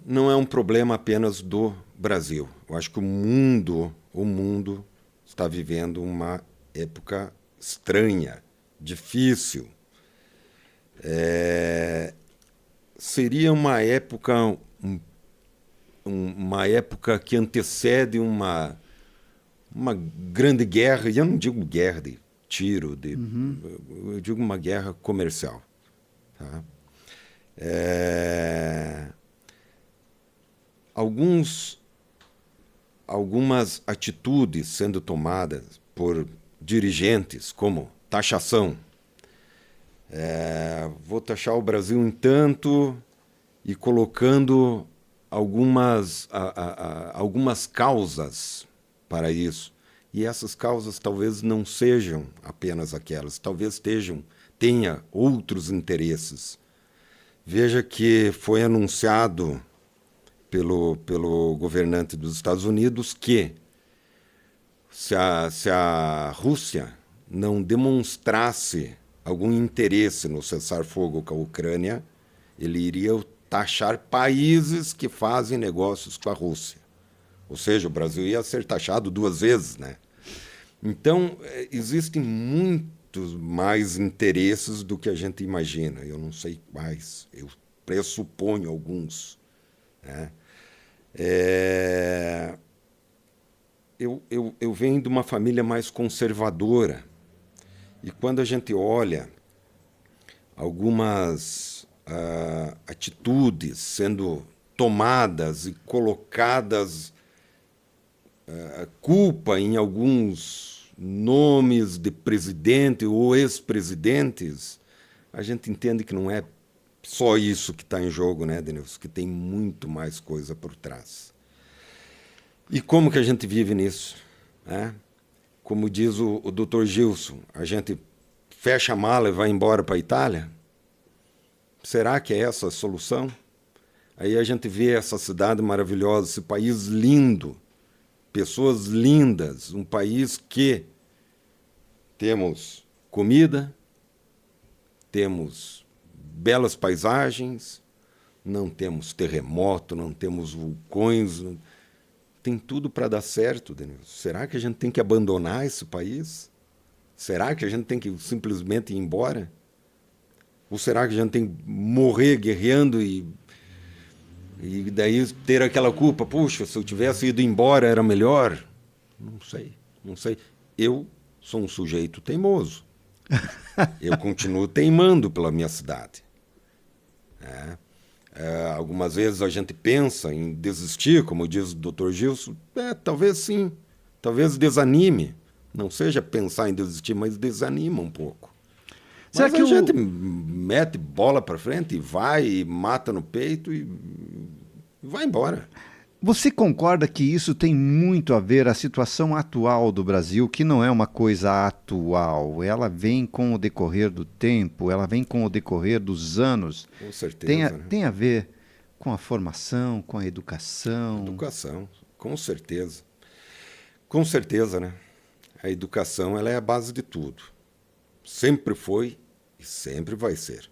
não é um problema apenas do Brasil. Eu acho que o mundo está vivendo uma época estranha, difícil. Seria uma época que antecede uma grande guerra, e eu não digo guerra de tiro, eu digo uma guerra comercial. Tá? Algumas atitudes sendo tomadas por dirigentes, como taxação. Vou taxar o Brasil em tanto e colocando algumas causas para isso. E essas causas talvez não sejam apenas aquelas, talvez tenha outros interesses. Veja que foi anunciado pelo governante dos Estados Unidos que se a Rússia não demonstrasse algum interesse no cessar-fogo com a Ucrânia, ele iria taxar países que fazem negócios com a Rússia. Ou seja, o Brasil ia ser taxado 2 vezes, né? Então, existem muitos mais interesses do que a gente imagina. Eu não sei quais, eu pressuponho alguns. Né? Eu venho de uma família mais conservadora. E quando a gente olha algumas atitudes sendo tomadas e colocadas culpa em alguns nomes de presidente ou ex-presidentes, a gente entende que não é só isso que está em jogo, né, Denilson? Que tem muito mais coisa por trás. E como que a gente vive nisso? Né? Como diz o Dr. Gilson, a gente fecha a mala e vai embora para a Itália? Será que é essa a solução? Aí a gente vê essa cidade maravilhosa, esse país lindo, pessoas lindas, um país que temos comida, temos belas paisagens, não temos terremoto, não temos vulcões, tem tudo para dar certo, Denilson. Será que a gente tem que abandonar esse país? Será que a gente tem que simplesmente ir embora? Ou será que a gente tem que morrer guerreando e daí ter aquela culpa? Puxa, se eu tivesse ido embora era melhor? Não sei. Eu sou um sujeito teimoso. Eu continuo teimando pela minha cidade. Né? Algumas vezes a gente pensa em desistir, como diz o Dr. Gilson. Talvez sim, talvez desanime. Não seja pensar em desistir, mas desanima um pouco. Será Mas que a gente mete bola para frente e vai, e mata no peito e vai embora. Você concorda que isso tem muito a ver a situação atual do Brasil, que não é uma coisa atual, ela vem com o decorrer do tempo, ela vem com o decorrer dos anos. Com certeza. Né? Tem a ver com a formação, com a educação. Educação, com certeza. Com certeza, né? A educação, ela é a base de tudo. Sempre foi e sempre vai ser.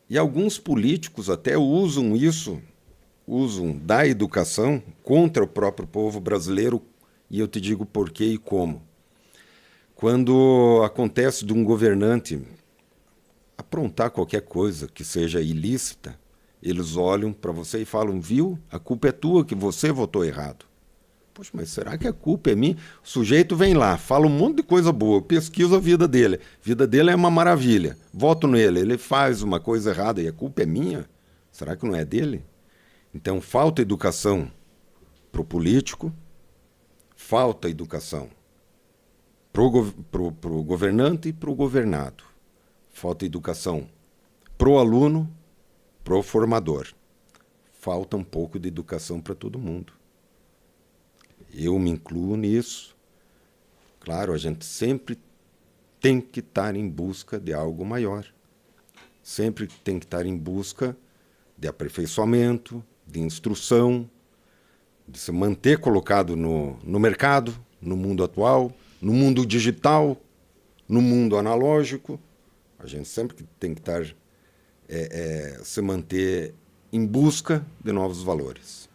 E alguns políticos até usam da educação contra o próprio povo brasileiro, e eu te digo por quê e como. Quando acontece de um governante aprontar qualquer coisa que seja ilícita, eles olham para você e falam, viu, a culpa é tua, que você votou errado. Poxa, mas será que a culpa é minha? O sujeito vem lá, fala um monte de coisa boa, eu pesquiso a vida dele. A vida dele é uma maravilha. Voto nele, ele faz uma coisa errada e a culpa é minha? Será que não é dele? Então, falta educação para o político, falta educação para o governante e para o governado. Falta educação para o aluno, para o formador. Falta um pouco de educação para todo mundo. Eu me incluo nisso. Claro, a gente sempre tem que estar em busca de algo maior. Sempre tem que estar em busca de aperfeiçoamento, de instrução, de se manter colocado no mercado, no mundo atual, no mundo digital, no mundo analógico. A gente sempre tem que estar, se manter em busca de novos valores.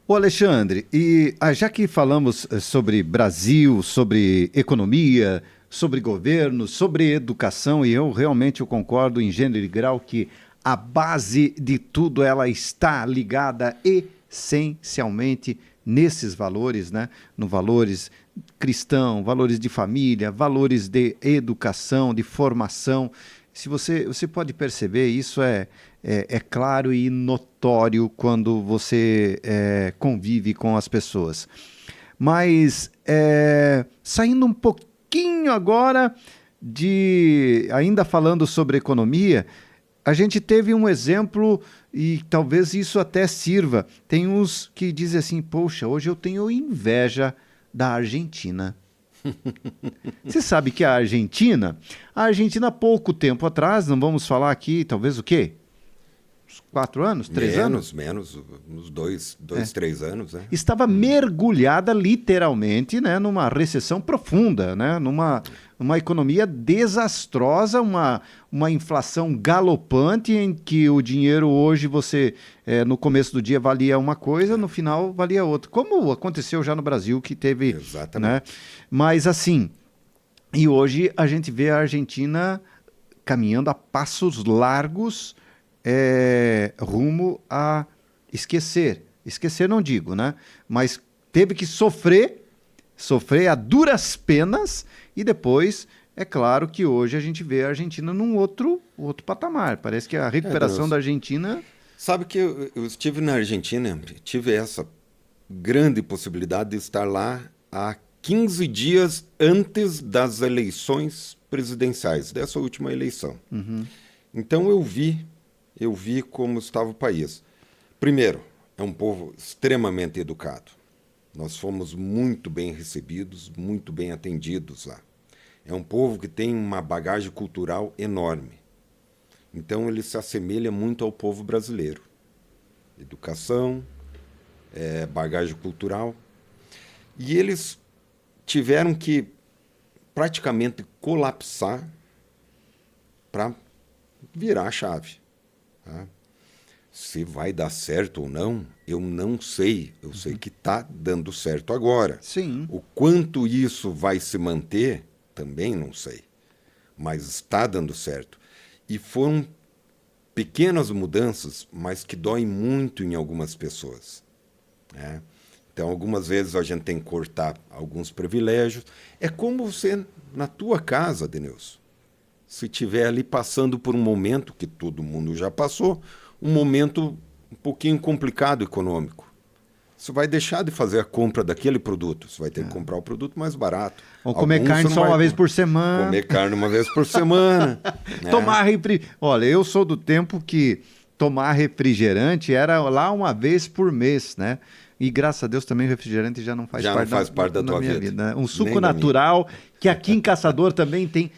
Ô Alexandre, e já que falamos sobre Brasil, sobre economia, sobre governo, sobre educação, e eu realmente concordo em gênero e grau que a base de tudo ela está ligada essencialmente nesses valores, né? No valores cristão, valores de família, valores de educação, de formação. Se você pode perceber, isso é claro e notório quando você convive com as pessoas. Mas saindo um pouquinho agora ainda falando sobre economia, a gente teve um exemplo e talvez isso até sirva. Tem uns que dizem assim, poxa, hoje eu tenho inveja da Argentina. Você sabe que a Argentina há pouco tempo atrás, não vamos falar aqui, talvez o quê? Uns 4 anos, 3 anos? Menos, uns 3 anos. Né? Estava mergulhada literalmente, né, numa recessão profunda, né, numa economia desastrosa, uma inflação galopante em que o dinheiro hoje você, no começo do dia valia uma coisa, no final valia outra. Como aconteceu já no Brasil, que teve... Exatamente. Né, mas assim, e hoje a gente vê a Argentina caminhando a passos largos rumo a esquecer não digo, né? Mas teve que sofrer a duras penas e depois, é claro que hoje a gente vê a Argentina num outro patamar. Parece que a recuperação da Argentina... Sabe que eu estive na Argentina, tive essa grande possibilidade de estar lá há 15 dias antes das eleições presidenciais, dessa última eleição. Uhum. Então eu vi como estava o país. Primeiro, é um povo extremamente educado. Nós fomos muito bem recebidos, muito bem atendidos lá. É um povo que tem uma bagagem cultural enorme. Então ele se assemelha muito ao povo brasileiro. Educação, bagagem cultural. E eles tiveram que praticamente colapsar para virar a chave. Tá? Se vai dar certo ou não, eu não sei. Eu sei que está dando certo agora. Sim. O quanto isso vai se manter, também não sei. Mas está dando certo. E foram pequenas mudanças, mas que doem muito em algumas pessoas. Né? Então, algumas vezes a gente tem que cortar alguns privilégios. É como você, na tua casa, Denilson, se estiver ali passando por um momento que todo mundo já passou, um momento um pouquinho complicado econômico. Você vai deixar de fazer a compra daquele produto. Você vai ter que comprar o produto mais barato. Ou comer carne só uma vez por semana. Comer carne uma vez por semana. Né? Tomar refrigerante. Olha, eu sou do tempo que tomar refrigerante era lá uma vez por mês, né? E graças a Deus também o refrigerante já não faz parte da tua minha vida. Né? Um suco natural, que aqui em Caçador também tem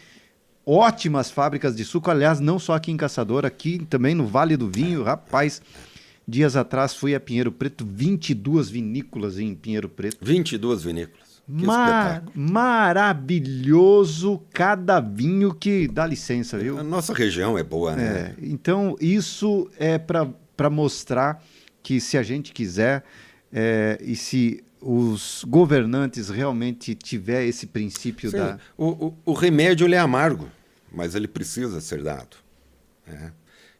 ótimas fábricas de suco. Aliás, não só aqui em Caçador, aqui também no Vale do Vinho. Rapaz, dias atrás fui a Pinheiro Preto, 22 vinícolas em Pinheiro Preto. 22 vinícolas. Maravilhoso cada vinho que dá licença, viu? A nossa região é boa, né? Então, isso é para mostrar que se a gente quiser e se os governantes realmente tiver esse princípio. Sim, o remédio ele é amargo, mas ele precisa ser dado. Né?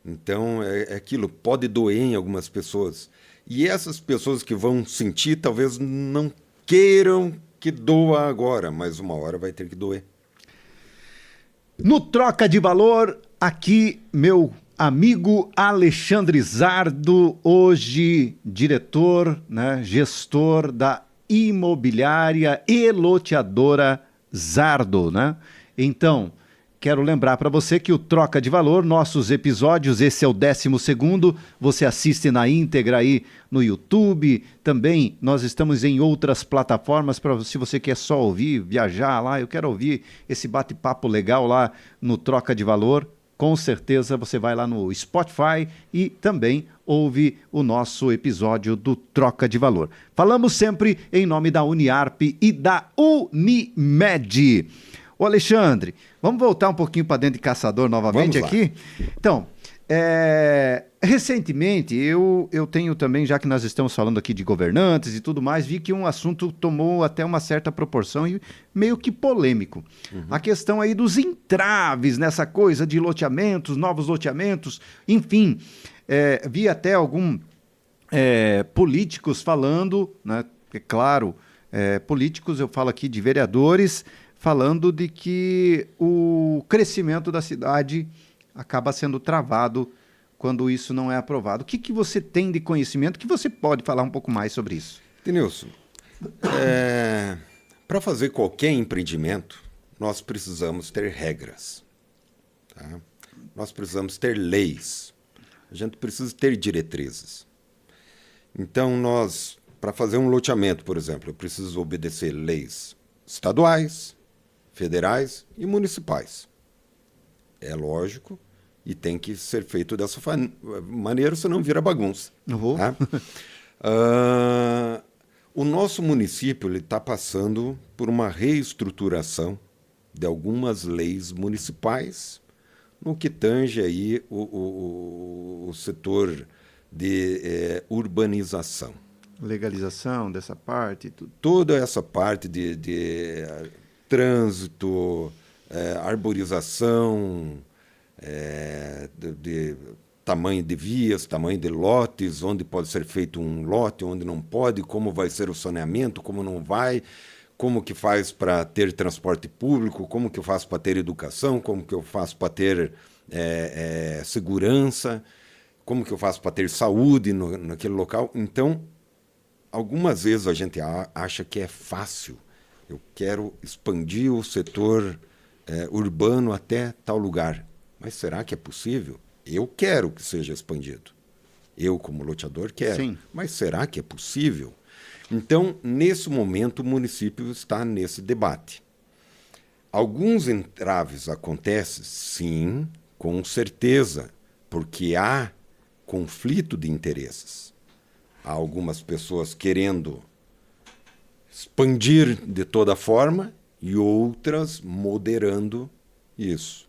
Então, é aquilo, pode doer em algumas pessoas. E essas pessoas que vão sentir, talvez não queiram que doa agora, mas uma hora vai ter que doer. No Troca de Valor, aqui, meu amigo Alexandre Zardo, hoje diretor, né, gestor da imobiliária e loteadora Zardo, né? Então, quero lembrar para você que o Troca de Valor, nossos episódios, esse é o 12º, você assiste na íntegra aí no YouTube, também nós estamos em outras plataformas, se você quer só ouvir, viajar lá, eu quero ouvir esse bate-papo legal lá no Troca de Valor, com certeza você vai lá no Spotify e também ouve o nosso episódio do Troca de Valor. Falamos sempre em nome da Uniarp e da Unimed. Ô Alexandre, vamos voltar um pouquinho para dentro de Caçador novamente aqui? Então, recentemente, eu tenho também, já que nós estamos falando aqui de governantes e tudo mais, vi que um assunto tomou até uma certa proporção e meio que polêmico. A questão aí dos entraves nessa coisa de loteamentos, novos loteamentos, enfim, vi até alguns políticos falando, né, é claro, políticos, eu falo aqui de vereadores, falando de que o crescimento da cidade acaba sendo travado quando isso não é aprovado. O que você tem de conhecimento que você pode falar um pouco mais sobre isso? Denilson, para fazer qualquer empreendimento, nós precisamos ter regras. Tá? Nós precisamos ter leis. A gente precisa ter diretrizes. Então, para fazer um loteamento, por exemplo, eu preciso obedecer leis estaduais, federais e municipais. É lógico e tem que ser feito dessa maneira, senão vira bagunça. Tá? O nosso município está passando por uma reestruturação de algumas leis municipais no que tange aí o setor de urbanização. Legalização dessa parte? Tudo. Toda essa parte de trânsito, arborização, de tamanho de vias, tamanho de lotes, onde pode ser feito um lote, onde não pode, como vai ser o saneamento, como não vai, como que faz para ter transporte público, como que eu faço para ter educação, como que eu faço para ter segurança, como que eu faço para ter saúde naquele local. Então, algumas vezes a gente acha que é fácil. Eu quero expandir o setor urbano até tal lugar. Mas será que é possível? Eu quero que seja expandido. Eu, como loteador, quero. Sim. Mas será que é possível? Então, nesse momento, o município está nesse debate. Alguns entraves acontecem, sim, com certeza, porque há conflito de interesses. Há algumas pessoas querendo expandir de toda forma e outras moderando isso.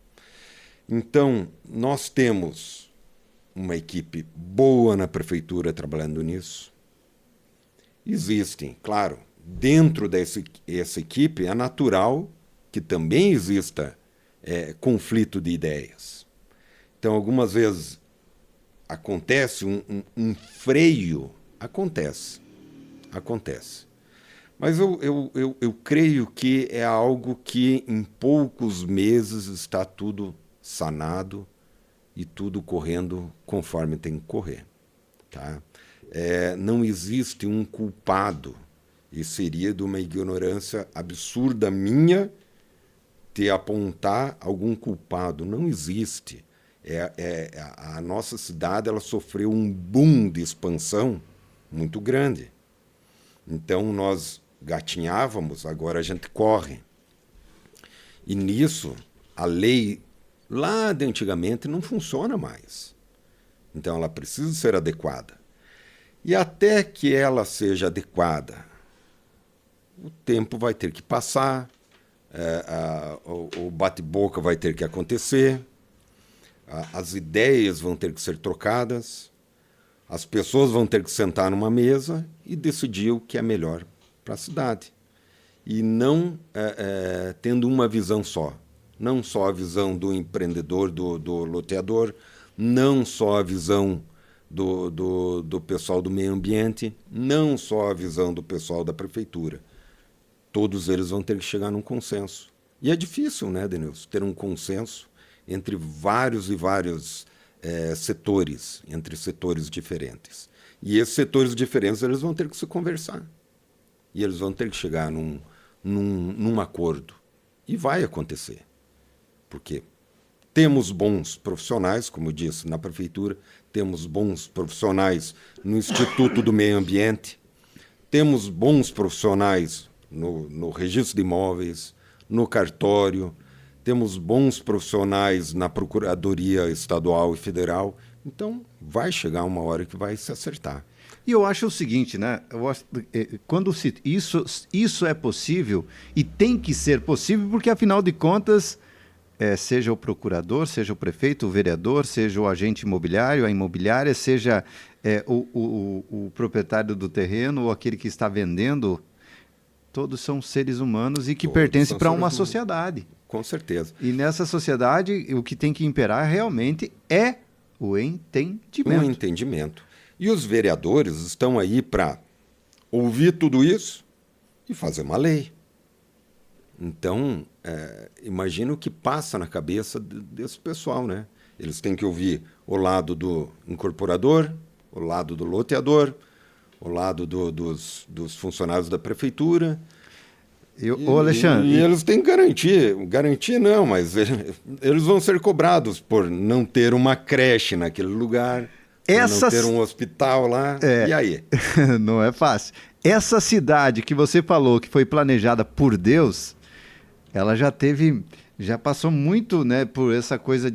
Então, nós temos uma equipe boa na prefeitura trabalhando nisso. Existem, claro, dentro dessa equipe é natural que também exista conflito de ideias. Então, algumas vezes acontece um freio, acontece. Acontece. Mas eu creio que é algo que em poucos meses está tudo sanado e tudo correndo conforme tem que correr. Tá? Não existe um culpado. E seria de uma ignorância absurda minha te apontar algum culpado. Não existe. A nossa cidade ela sofreu um boom de expansão muito grande. Então nós gatinhávamos, agora a gente corre. E nisso, a lei lá de antigamente não funciona mais. Então ela precisa ser adequada. E até que ela seja adequada, o tempo vai ter que passar, o bate-boca vai ter que acontecer, as ideias vão ter que ser trocadas, as pessoas vão ter que sentar numa mesa e decidir o que é melhor para a cidade. E não tendo uma visão só. Não só a visão do empreendedor, do loteador, não só a visão do pessoal do meio ambiente, não só a visão do pessoal da prefeitura. Todos eles vão ter que chegar num consenso. E é difícil, né, Denilson, ter um consenso entre vários e vários setores, entre setores diferentes. E esses setores diferentes eles vão ter que se conversar. E eles vão ter que chegar num acordo. E vai acontecer. Porque temos bons profissionais, como eu disse, na prefeitura, temos bons profissionais no Instituto do Meio Ambiente, temos bons profissionais no registro de imóveis, no cartório, temos bons profissionais na Procuradoria Estadual e Federal. Então, vai chegar uma hora que vai se acertar. E eu acho o seguinte, né? Quando isso é possível e tem que ser possível, porque afinal de contas, seja o procurador, seja o prefeito, o vereador, seja o agente imobiliário, a imobiliária, seja o proprietário do terreno ou aquele que está vendendo, todos são seres humanos e que pertencem para uma sociedade. Com certeza. E nessa sociedade, o que tem que imperar realmente é o entendimento. Um entendimento. E os vereadores estão aí para ouvir tudo isso e fazer uma lei. Então, imagina o que passa na cabeça desse pessoal, né? Eles têm que ouvir o lado do incorporador, o lado do loteador, o lado dos funcionários da prefeitura. Ô Alexandre... E eles têm garantia não, mas eles vão ser cobrados por não ter uma creche naquele lugar, por não ter um hospital lá, e aí? Não é fácil. Essa cidade que você falou que foi planejada por Deus, ela já passou muito, né, por essa coisa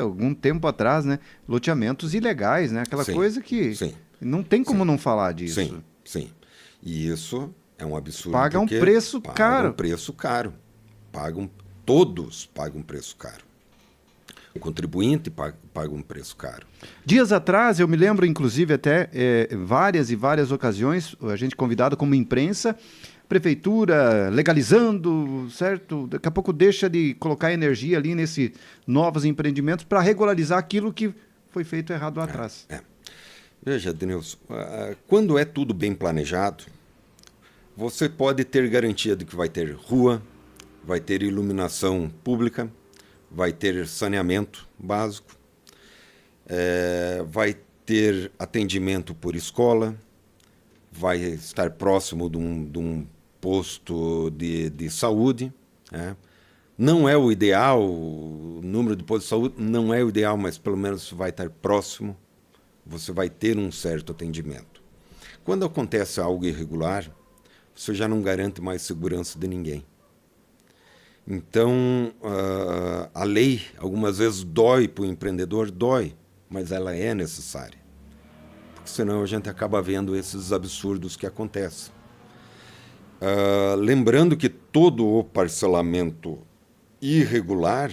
algum tempo atrás, né, loteamentos ilegais, né, aquela coisa que não tem como não falar disso. Sim. E isso é um absurdo. Paga um preço caro. Paga um preço caro. Todos pagam um preço caro. O contribuinte paga um preço caro. Dias atrás, eu me lembro, inclusive, até várias e várias ocasiões, a gente convidado como imprensa, prefeitura legalizando, certo? Daqui a pouco deixa de colocar energia ali nesses novos empreendimentos para regularizar aquilo que foi feito errado lá atrás. Veja, Denilson, quando é tudo bem planejado, você pode ter garantia de que vai ter rua, vai ter iluminação pública, vai ter saneamento básico, vai ter atendimento por escola, vai estar próximo de um posto de saúde. Não é o ideal, o número de postos de saúde não é o ideal, mas pelo menos vai estar próximo, você vai ter um certo atendimento. Quando acontece algo irregular, você já não garante mais segurança de ninguém. Então, a lei, algumas vezes, dói para o empreendedor, mas ela é necessária. Porque senão a gente acaba vendo esses absurdos que acontecem. Lembrando que todo o parcelamento irregular,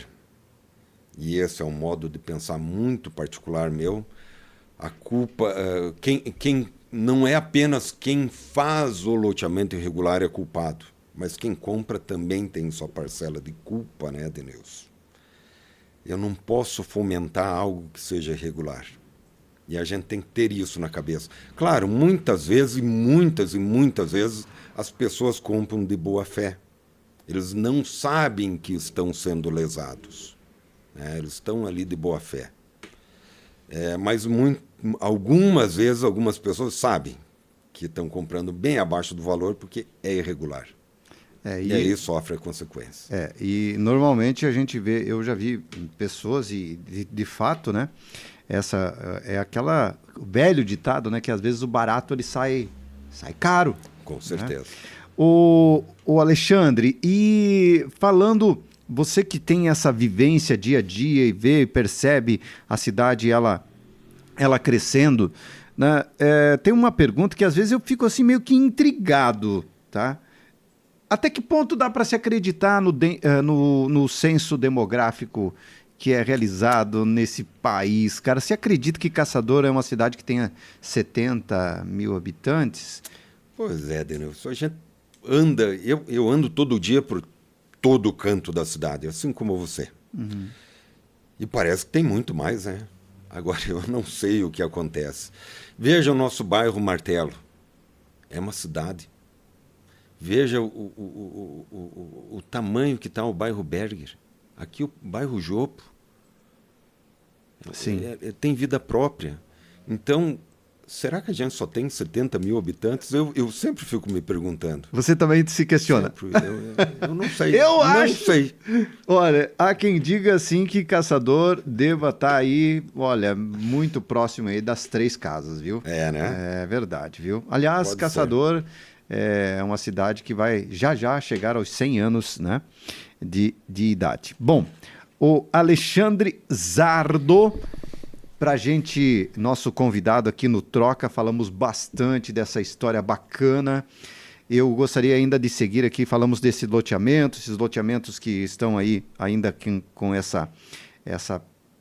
e esse é um modo de pensar muito particular meu, a culpa, quem não é apenas quem faz o loteamento irregular é culpado, mas quem compra também tem sua parcela de culpa, né, Denilson? Eu não posso fomentar algo que seja irregular. E a gente tem que ter isso na cabeça. Claro, muitas vezes, muitas vezes, as pessoas compram de boa fé. Eles não sabem que estão sendo lesados, né? Eles estão ali de boa fé. Mas algumas vezes, algumas pessoas sabem que estão comprando bem abaixo do valor porque é irregular. E aí sofre a consequência. E normalmente a gente vê, eu já vi pessoas, e de fato, né? Essa é aquela velho ditado, né? Que às vezes o barato ele sai caro. Com certeza. Né? O Alexandre, e falando, você que tem essa vivência dia a dia e vê e percebe a cidade ela crescendo, né? Tem uma pergunta que às vezes eu fico assim meio que intrigado, tá? Até que ponto dá para se acreditar no censo demográfico que é realizado nesse país? Cara, você acredita que Caçador é uma cidade que tenha 70 mil habitantes? Pois é, Denilson. A gente anda, eu ando todo dia por todo o canto da cidade, assim como você. Uhum. E parece que tem muito mais, né? Agora eu não sei o que acontece. Veja o nosso bairro Martelo. É uma cidade. Veja o tamanho que está o bairro Berger. Aqui o bairro Jopo. Sim. Tem vida própria. Então, será que a gente só tem 70 mil habitantes? Eu sempre fico me perguntando. Você também se questiona? Eu não sei. Não sei. Olha, há quem diga assim que Caçador deva estar aí, olha, muito próximo aí das 3 casas, viu? Né? É verdade, viu? Aliás, Pode Caçador é uma cidade que vai já chegar aos 100 anos, né, de idade. Bom, o Alexandre Zardo, pra gente, nosso convidado aqui no Troca, falamos bastante dessa história bacana. Eu gostaria ainda de seguir aqui, falamos desse loteamento, esses loteamentos que estão aí ainda com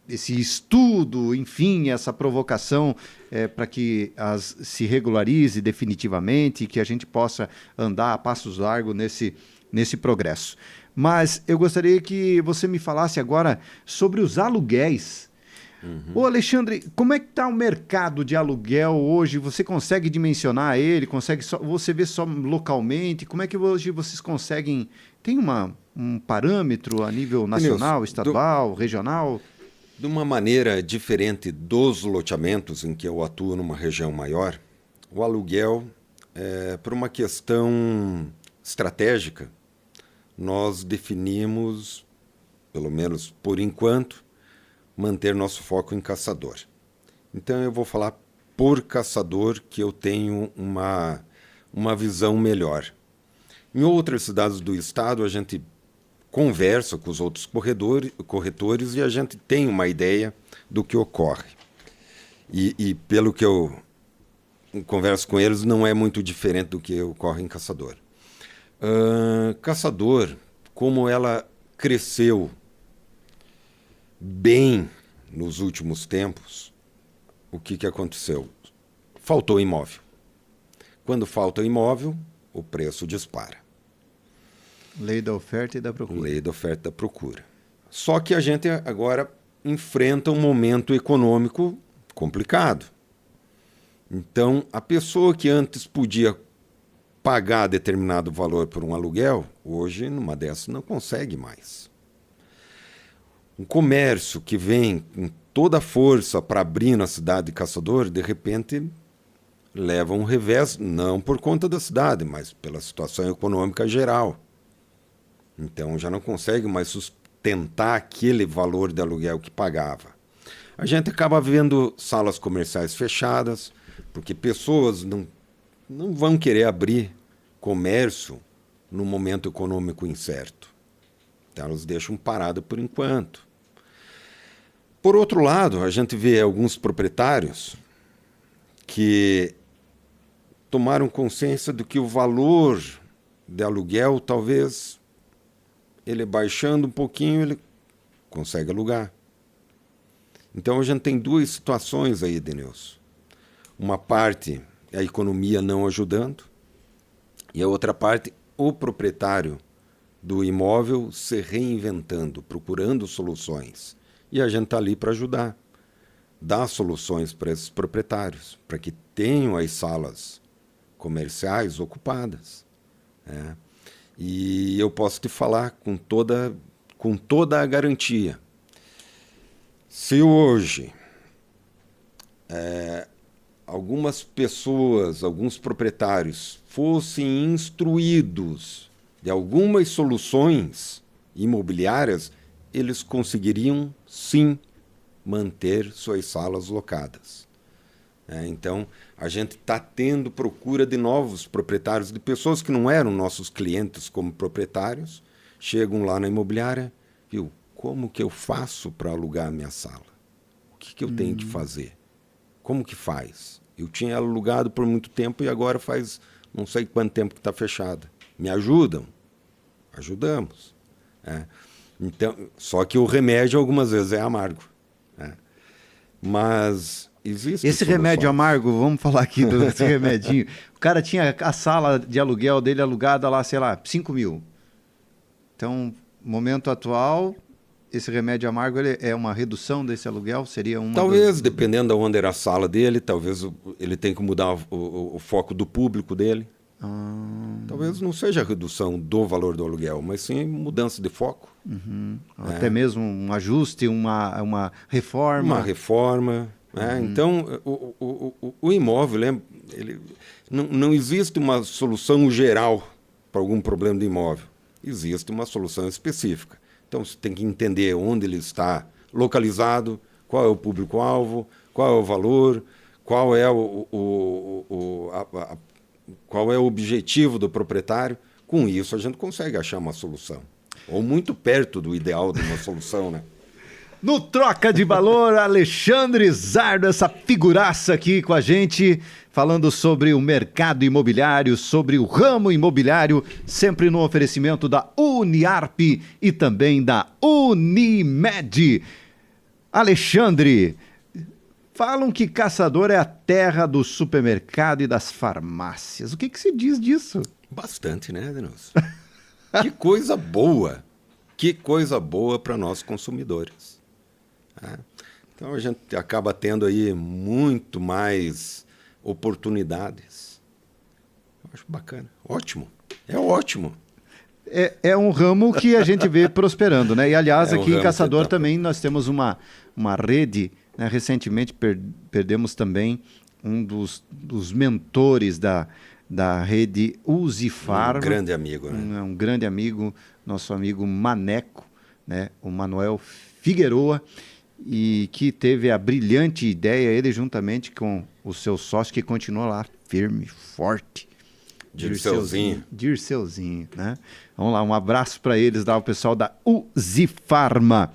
esse estudo, enfim, essa provocação para que se regularize definitivamente e que a gente possa andar a passos largos nesse progresso. Mas eu gostaria que você me falasse agora sobre os aluguéis. Ô Alexandre, como é que está o mercado de aluguel hoje? Você consegue dimensionar ele? Você vê só localmente? Como é que hoje vocês conseguem... Tem um parâmetro a nível nacional, estadual, regional? De uma maneira diferente dos loteamentos em que eu atuo numa região maior, o aluguel, por uma questão estratégica, nós definimos, pelo menos por enquanto, manter nosso foco em Caçador. Então eu vou falar por Caçador que eu tenho uma visão melhor. Em outras cidades do estado a gente conversa com os outros corretores e a gente tem uma ideia do que ocorre. E pelo que eu converso com eles, não é muito diferente do que ocorre em Caçador. Caçador, como ela cresceu bem nos últimos tempos, o que aconteceu? Faltou imóvel. Quando falta imóvel, o preço dispara. Lei da oferta e da procura. Lei da oferta e da procura. Só que a gente agora enfrenta um momento econômico complicado. Então, a pessoa que antes podia pagar determinado valor por um aluguel, hoje, numa dessas, não consegue mais. Um comércio que vem com toda a força para abrir na cidade de Caçador, de repente leva um revés, não por conta da cidade, mas pela situação econômica geral. Então já não consegue mais sustentar aquele valor de aluguel que pagava. A gente acaba vendo salas comerciais fechadas, porque pessoas não vão querer abrir comércio num momento econômico incerto. Então elas deixam parado por enquanto. Por outro lado, a gente vê alguns proprietários que tomaram consciência de que o valor de aluguel, talvez, ele baixando um pouquinho, ele consegue alugar. Então a gente tem 2 situações aí, Denilson. Uma parte é a economia não ajudando e a outra parte, o proprietário do imóvel se reinventando, procurando soluções. E a gente está ali para ajudar. dar soluções para esses proprietários, para que tenham as salas comerciais ocupadas, né? E eu posso te falar com toda a garantia. Se hoje algumas pessoas, alguns proprietários fossem instruídos de algumas soluções imobiliárias, eles conseguiriam sim manter suas salas locadas. Então, a gente está tendo procura de novos proprietários, de pessoas que não eram nossos clientes como proprietários, chegam lá na imobiliária, viu? Como que eu faço para alugar a minha sala? O que eu tenho que fazer? Como que faz? Eu tinha alugado por muito tempo e agora faz não sei quanto tempo que está fechada. Me ajudam? Ajudamos. Então, só que o remédio algumas vezes é amargo. Mas existe esse remédio amargo, vamos falar aqui desse remedinho. O cara tinha a sala de aluguel dele alugada lá, sei lá, 5 mil. Então, momento atual, esse remédio amargo ele é uma redução desse aluguel? Seria uma talvez, dependendo de onde era a sala dele, talvez ele tenha que mudar o foco do público dele. Talvez não seja a redução do valor do aluguel, mas sim mudança de foco. Até mesmo um ajuste, uma reforma. Uma reforma. Então, o imóvel, não existe uma solução geral para algum problema do imóvel. Existe uma solução específica. Então, você tem que entender onde ele está localizado, qual é o público-alvo, qual é o valor, qual é qual é o objetivo do proprietário. Com isso, a gente consegue achar uma solução. Ou muito perto do ideal de uma solução, né? No Troca de Valor, Alexandre Zardo, essa figuraça aqui com a gente, falando sobre o mercado imobiliário, sobre o ramo imobiliário, sempre no oferecimento da Uniarp e também da Unimed. Alexandre, falam que Caçador é a terra do supermercado e das farmácias. O que se diz disso? Bastante, né, Denilson? Que coisa boa! Que coisa boa para nós consumidores. Então a gente acaba tendo aí muito mais oportunidades. Eu acho bacana. Ótimo. É ótimo. É um ramo que a gente vê prosperando, né? E aliás, aqui em Caçador também nós temos uma rede, né? Recentemente perdemos também um dos mentores da rede Usifarma. Um grande amigo, né? Um grande amigo, nosso amigo Maneco, né? O Manuel Figueroa, e que teve a brilhante ideia, ele juntamente com o seu sócio, que continua lá firme, forte. Dirceuzinho, né? Vamos lá, um abraço para eles, o pessoal da Usifarma.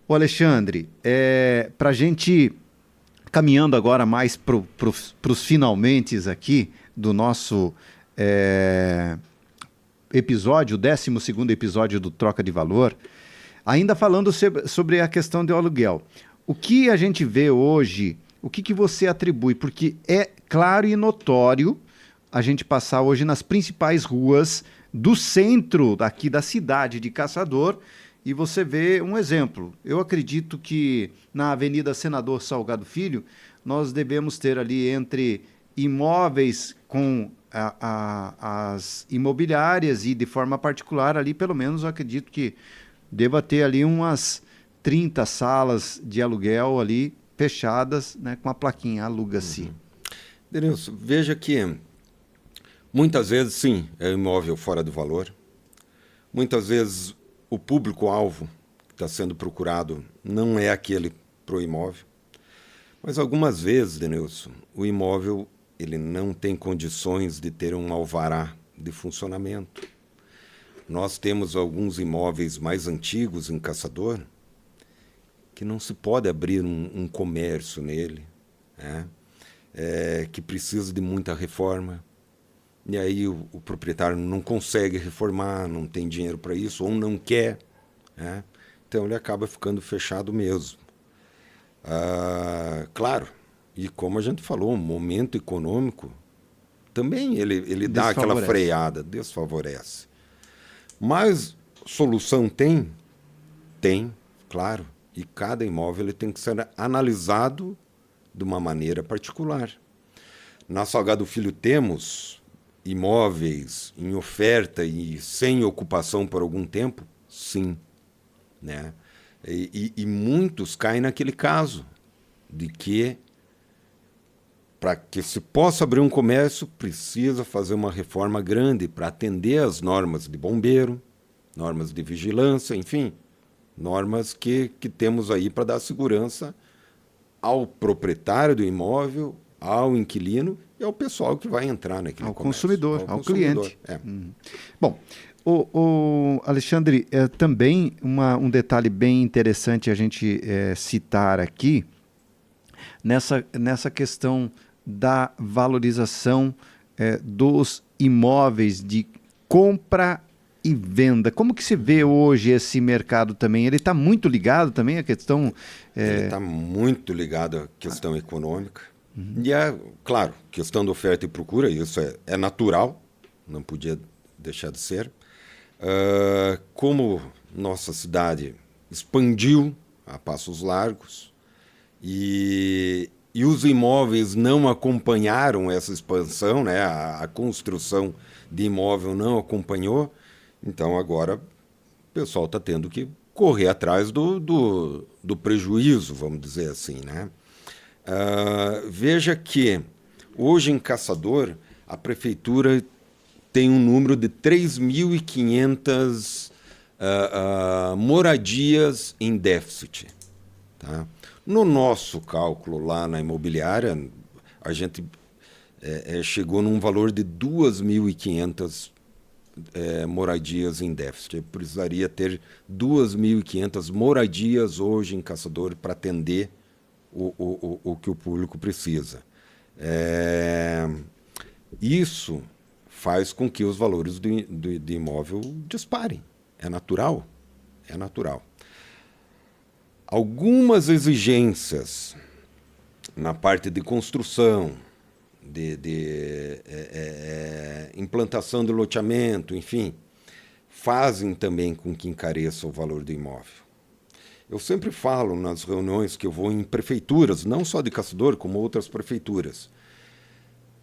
Ô Alexandre, para a gente caminhando agora mais para os finalmente aqui do nosso episódio, o 12º episódio do Troca de Valor, ainda falando sobre a questão do aluguel. O que a gente vê hoje, o que você atribui? Porque é claro e notório a gente passar hoje nas principais ruas do centro daqui da cidade de Caçador e você vê um exemplo. Eu acredito que na Avenida Senador Salgado Filho, nós devemos ter ali entre imóveis com as imobiliárias e de forma particular ali, pelo menos eu acredito que deva ter ali umas 30 salas de aluguel ali fechadas, né, com a plaquinha aluga-se. Denilson, veja que muitas vezes, sim, é imóvel fora do valor. Muitas vezes o público-alvo que está sendo procurado não é aquele para o imóvel. Mas algumas vezes, Denilson, o imóvel ele não tem condições de ter um alvará de funcionamento. Nós temos alguns imóveis mais antigos em Caçador que não se pode abrir um comércio nele, né? Que precisa de muita reforma. E aí o proprietário não consegue reformar, não tem dinheiro para isso, ou não quer, né? Então ele acaba ficando fechado mesmo. Claro, e como a gente falou, o momento econômico também ele dá aquela freada, desfavorece. Mas solução tem? Tem, claro. E cada imóvel ele tem que ser analisado de uma maneira particular. Na Salgado Filho temos imóveis em oferta e sem ocupação por algum tempo? Sim. Né? E muitos caem naquele caso de que para que se possa abrir um comércio, precisa fazer uma reforma grande para atender às normas de bombeiro, normas de vigilância, enfim, normas que temos aí para dar segurança ao proprietário do imóvel, ao inquilino e ao pessoal que vai entrar naquele ao comércio. Consumidor, ao cliente. É. Bom, o Alexandre, também um detalhe bem interessante a gente citar aqui, nessa questão da valorização dos imóveis de compra e venda. Como que se vê hoje esse mercado também? Ele está muito ligado também à questão... Ele está muito ligado à questão econômica. E claro, questão de oferta e procura, isso é natural, não podia deixar de ser. Como nossa cidade expandiu a passos largos e os imóveis não acompanharam essa expansão, né? A construção de imóvel não acompanhou, então agora o pessoal está tendo que correr atrás do prejuízo, vamos dizer assim, né? Veja que hoje em Caçador a prefeitura tem um número de 3.500 moradias em déficit. Tá? No nosso cálculo lá na imobiliária, a gente chegou num valor de 2.500 moradias em déficit. Eu precisaria ter 2.500 moradias hoje em Caçador para atender o que o público precisa. Isso faz com que os valores do imóvel disparem. É natural. É natural. Algumas exigências na parte de construção, de implantação do loteamento, enfim, fazem também com que encareça o valor do imóvel. Eu sempre falo nas reuniões que eu vou em prefeituras, não só de Caçador, como outras prefeituras.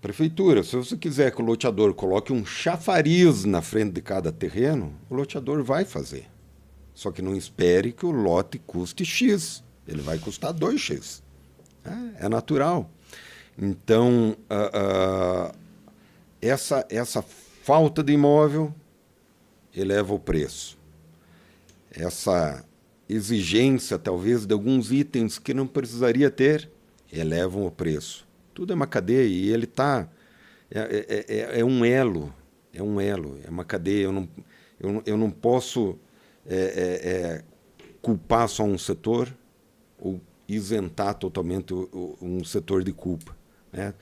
Prefeitura, se você quiser que o loteador coloque um chafariz na frente de cada terreno, o loteador vai fazer. Só que não espere que o lote custe X. Ele vai custar 2X. É natural. Então, essa falta de imóvel eleva o preço. Essa exigência, talvez, de alguns itens que não precisaria ter, elevam o preço. Tudo é uma cadeia e ele está... É um elo. É um elo. É uma cadeia. Eu não posso... culpar só um setor ou isentar totalmente um setor de culpa, né?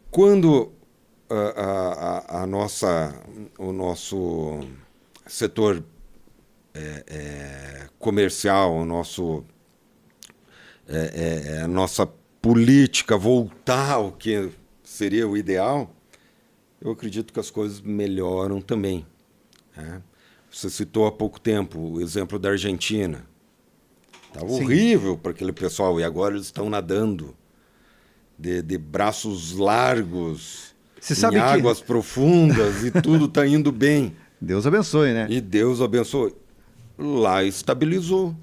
Quando o nosso setor comercial, a nossa política voltar ao que seria o ideal, eu acredito que as coisas melhoram também, né? Você citou há pouco tempo o exemplo da Argentina. Estava horrível para aquele pessoal, e agora eles estão nadando de braços largos, em águas profundas, e tudo está indo bem. Deus abençoe, né? E Deus abençoe. Lá estabilizou.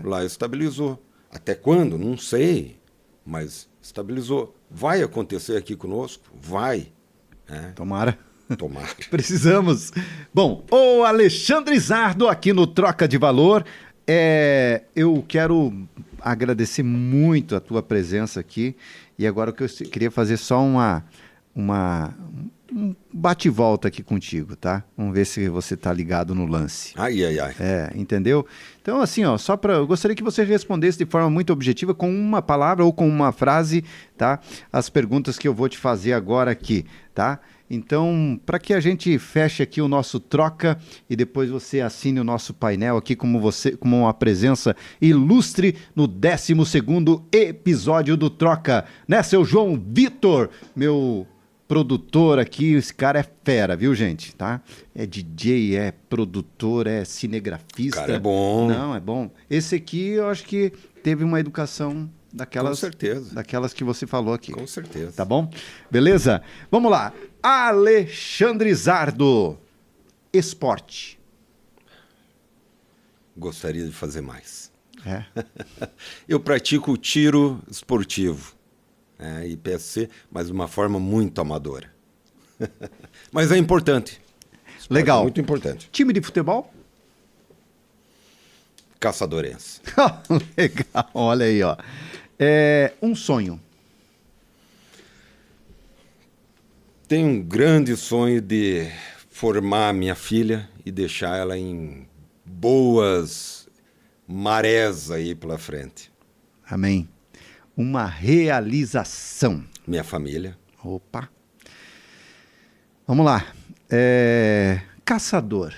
Lá estabilizou. Até quando? Não sei, mas estabilizou. Vai acontecer aqui conosco? Vai. Tomara. Tomara. Precisamos. Bom, o Alexandre Zardo aqui no Troca de Valor. Eu quero agradecer muito a tua presença aqui. E agora que eu queria fazer só um bate-volta aqui contigo, tá? Vamos ver se você tá ligado no lance. Ai. Entendeu? Então, assim, ó, eu gostaria que você respondesse de forma muito objetiva com uma palavra ou com uma frase, tá? As perguntas que eu vou te fazer agora aqui, tá? Então, para que a gente feche aqui o nosso troca e depois você assine o nosso painel aqui como uma presença ilustre no 12º episódio do Troca, né, seu João Vitor, meu produtor aqui, esse cara é fera, viu, gente, tá? É DJ, é produtor, é cinegrafista. Cara, é bom. Não, é bom. Esse aqui eu acho que teve uma educação daquelas, Com certeza. daquelas que você falou aqui. Com certeza. Tá bom? Beleza? Vamos lá. Alexandre Zardo, esporte. Gostaria de fazer mais. É. Eu pratico tiro esportivo, IPSC, mas de uma forma muito amadora. Mas é importante. Esporte Legal. É muito importante. Time de futebol? Caçadorense. Legal, olha aí, ó. Um sonho. Tenho um grande sonho de formar a minha filha e deixar ela em boas marés aí pela frente. Amém. Uma realização. Minha família. Opa. Vamos lá. Caçador.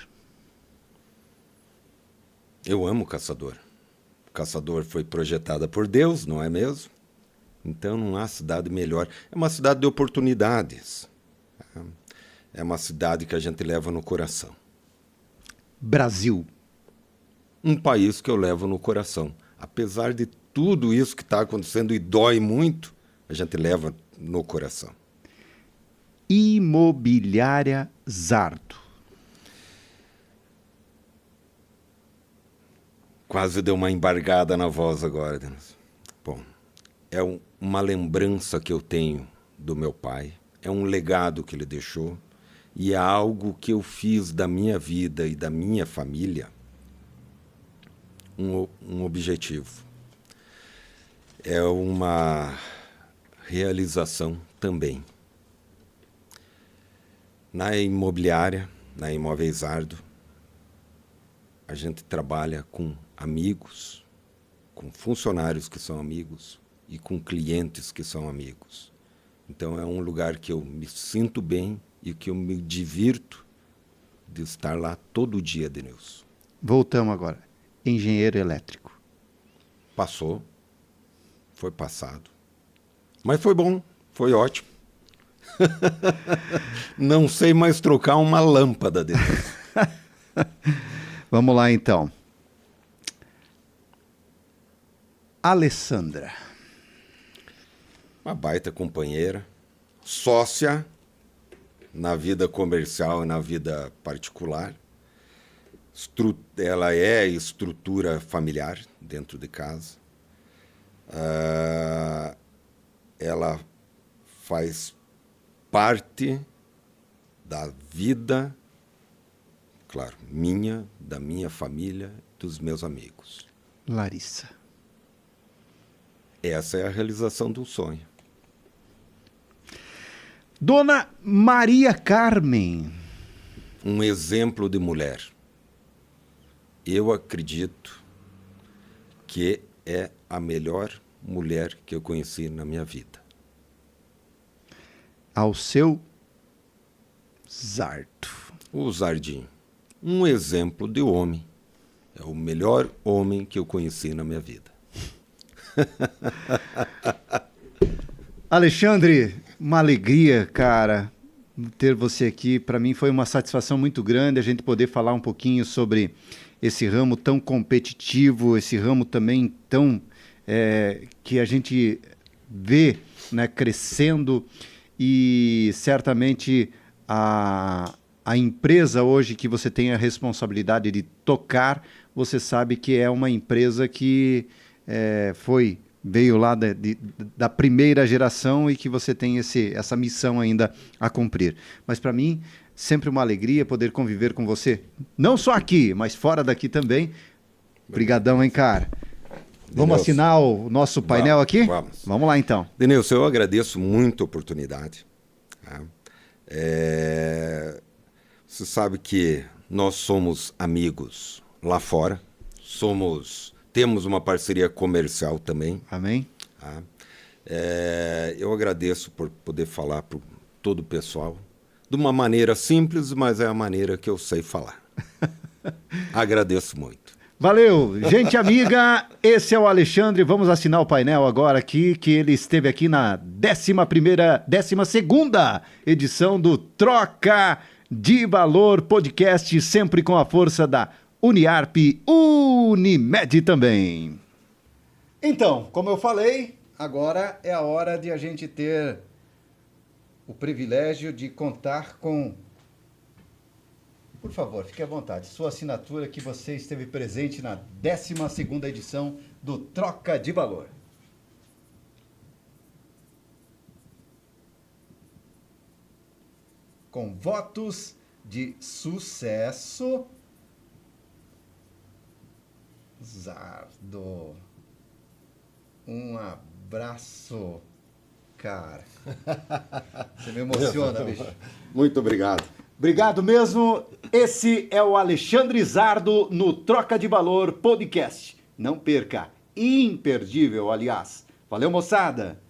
Eu amo Caçador. Caçador foi projetada por Deus, não é mesmo? Então não há cidade melhor. É uma cidade de oportunidades. É uma cidade que a gente leva no coração. Brasil. Um país que eu levo no coração. Apesar de tudo isso que está acontecendo e dói muito, a gente leva no coração. Imobiliária Zardo. Quase deu uma embargada na voz agora, Denis. Bom, é uma lembrança que eu tenho do meu pai, é um legado que ele deixou e é algo que eu fiz da minha vida e da minha família um objetivo. É uma realização também. Na imobiliária, na Imóveis Zardo, a gente trabalha com amigos, com funcionários que são amigos e com clientes que são amigos. Então é um lugar que eu me sinto bem e que eu me divirto de estar lá todo dia, Denilson. Voltamos agora. Engenheiro elétrico. Passou, foi passado, mas foi bom, foi ótimo. Não sei mais trocar uma lâmpada, Denilson. Vamos lá, então. Alessandra. Uma baita companheira, sócia na vida comercial e na vida particular. Ela é estrutura familiar dentro de casa. Ela faz parte da vida, claro, da minha família, dos meus amigos. Larissa. Essa é a realização do sonho. Dona Maria Carmen. Um exemplo de mulher. Eu acredito que é a melhor mulher que eu conheci na minha vida. Alceu Zardo. O Zardim. Um exemplo de homem. É o melhor homem que eu conheci na minha vida. Alexandre, uma alegria, cara, ter você aqui. Para mim foi uma satisfação muito grande a gente poder falar um pouquinho sobre esse ramo tão competitivo, esse ramo também tão que a gente vê, né, crescendo, e certamente a empresa hoje que você tem a responsabilidade de tocar, você sabe que é uma empresa que veio lá da primeira geração e que você tem essa missão ainda a cumprir. Mas para mim, sempre uma alegria poder conviver com você, não só aqui, mas fora daqui também. Obrigadão, hein, cara? Vamos assinar o nosso painel aqui? Vamos lá, então. Denilson, eu agradeço muito a oportunidade. Tá? Você sabe que nós somos amigos lá fora, temos uma parceria comercial também. Amém. Tá? Eu agradeço por poder falar para todo o pessoal de uma maneira simples, mas é a maneira que eu sei falar. Agradeço muito. Valeu, gente amiga, esse é o Alexandre. Vamos assinar o painel agora aqui, que ele esteve aqui na 12ª edição do Troca de Valor Podcast, sempre com a força da Uniarp, Unimed também. Então, como eu falei, agora é a hora de a gente ter o privilégio de contar com... Por favor, fique à vontade. Sua assinatura que você esteve presente na 12ª edição do Troca de Valor. Com votos de sucesso, Zardo. Um abraço, cara. Você me emociona, bicho. Muito obrigado. Obrigado mesmo. Esse é o Alexandre Zardo no Troca de Valor Podcast. Não perca. Imperdível, aliás. Valeu, moçada.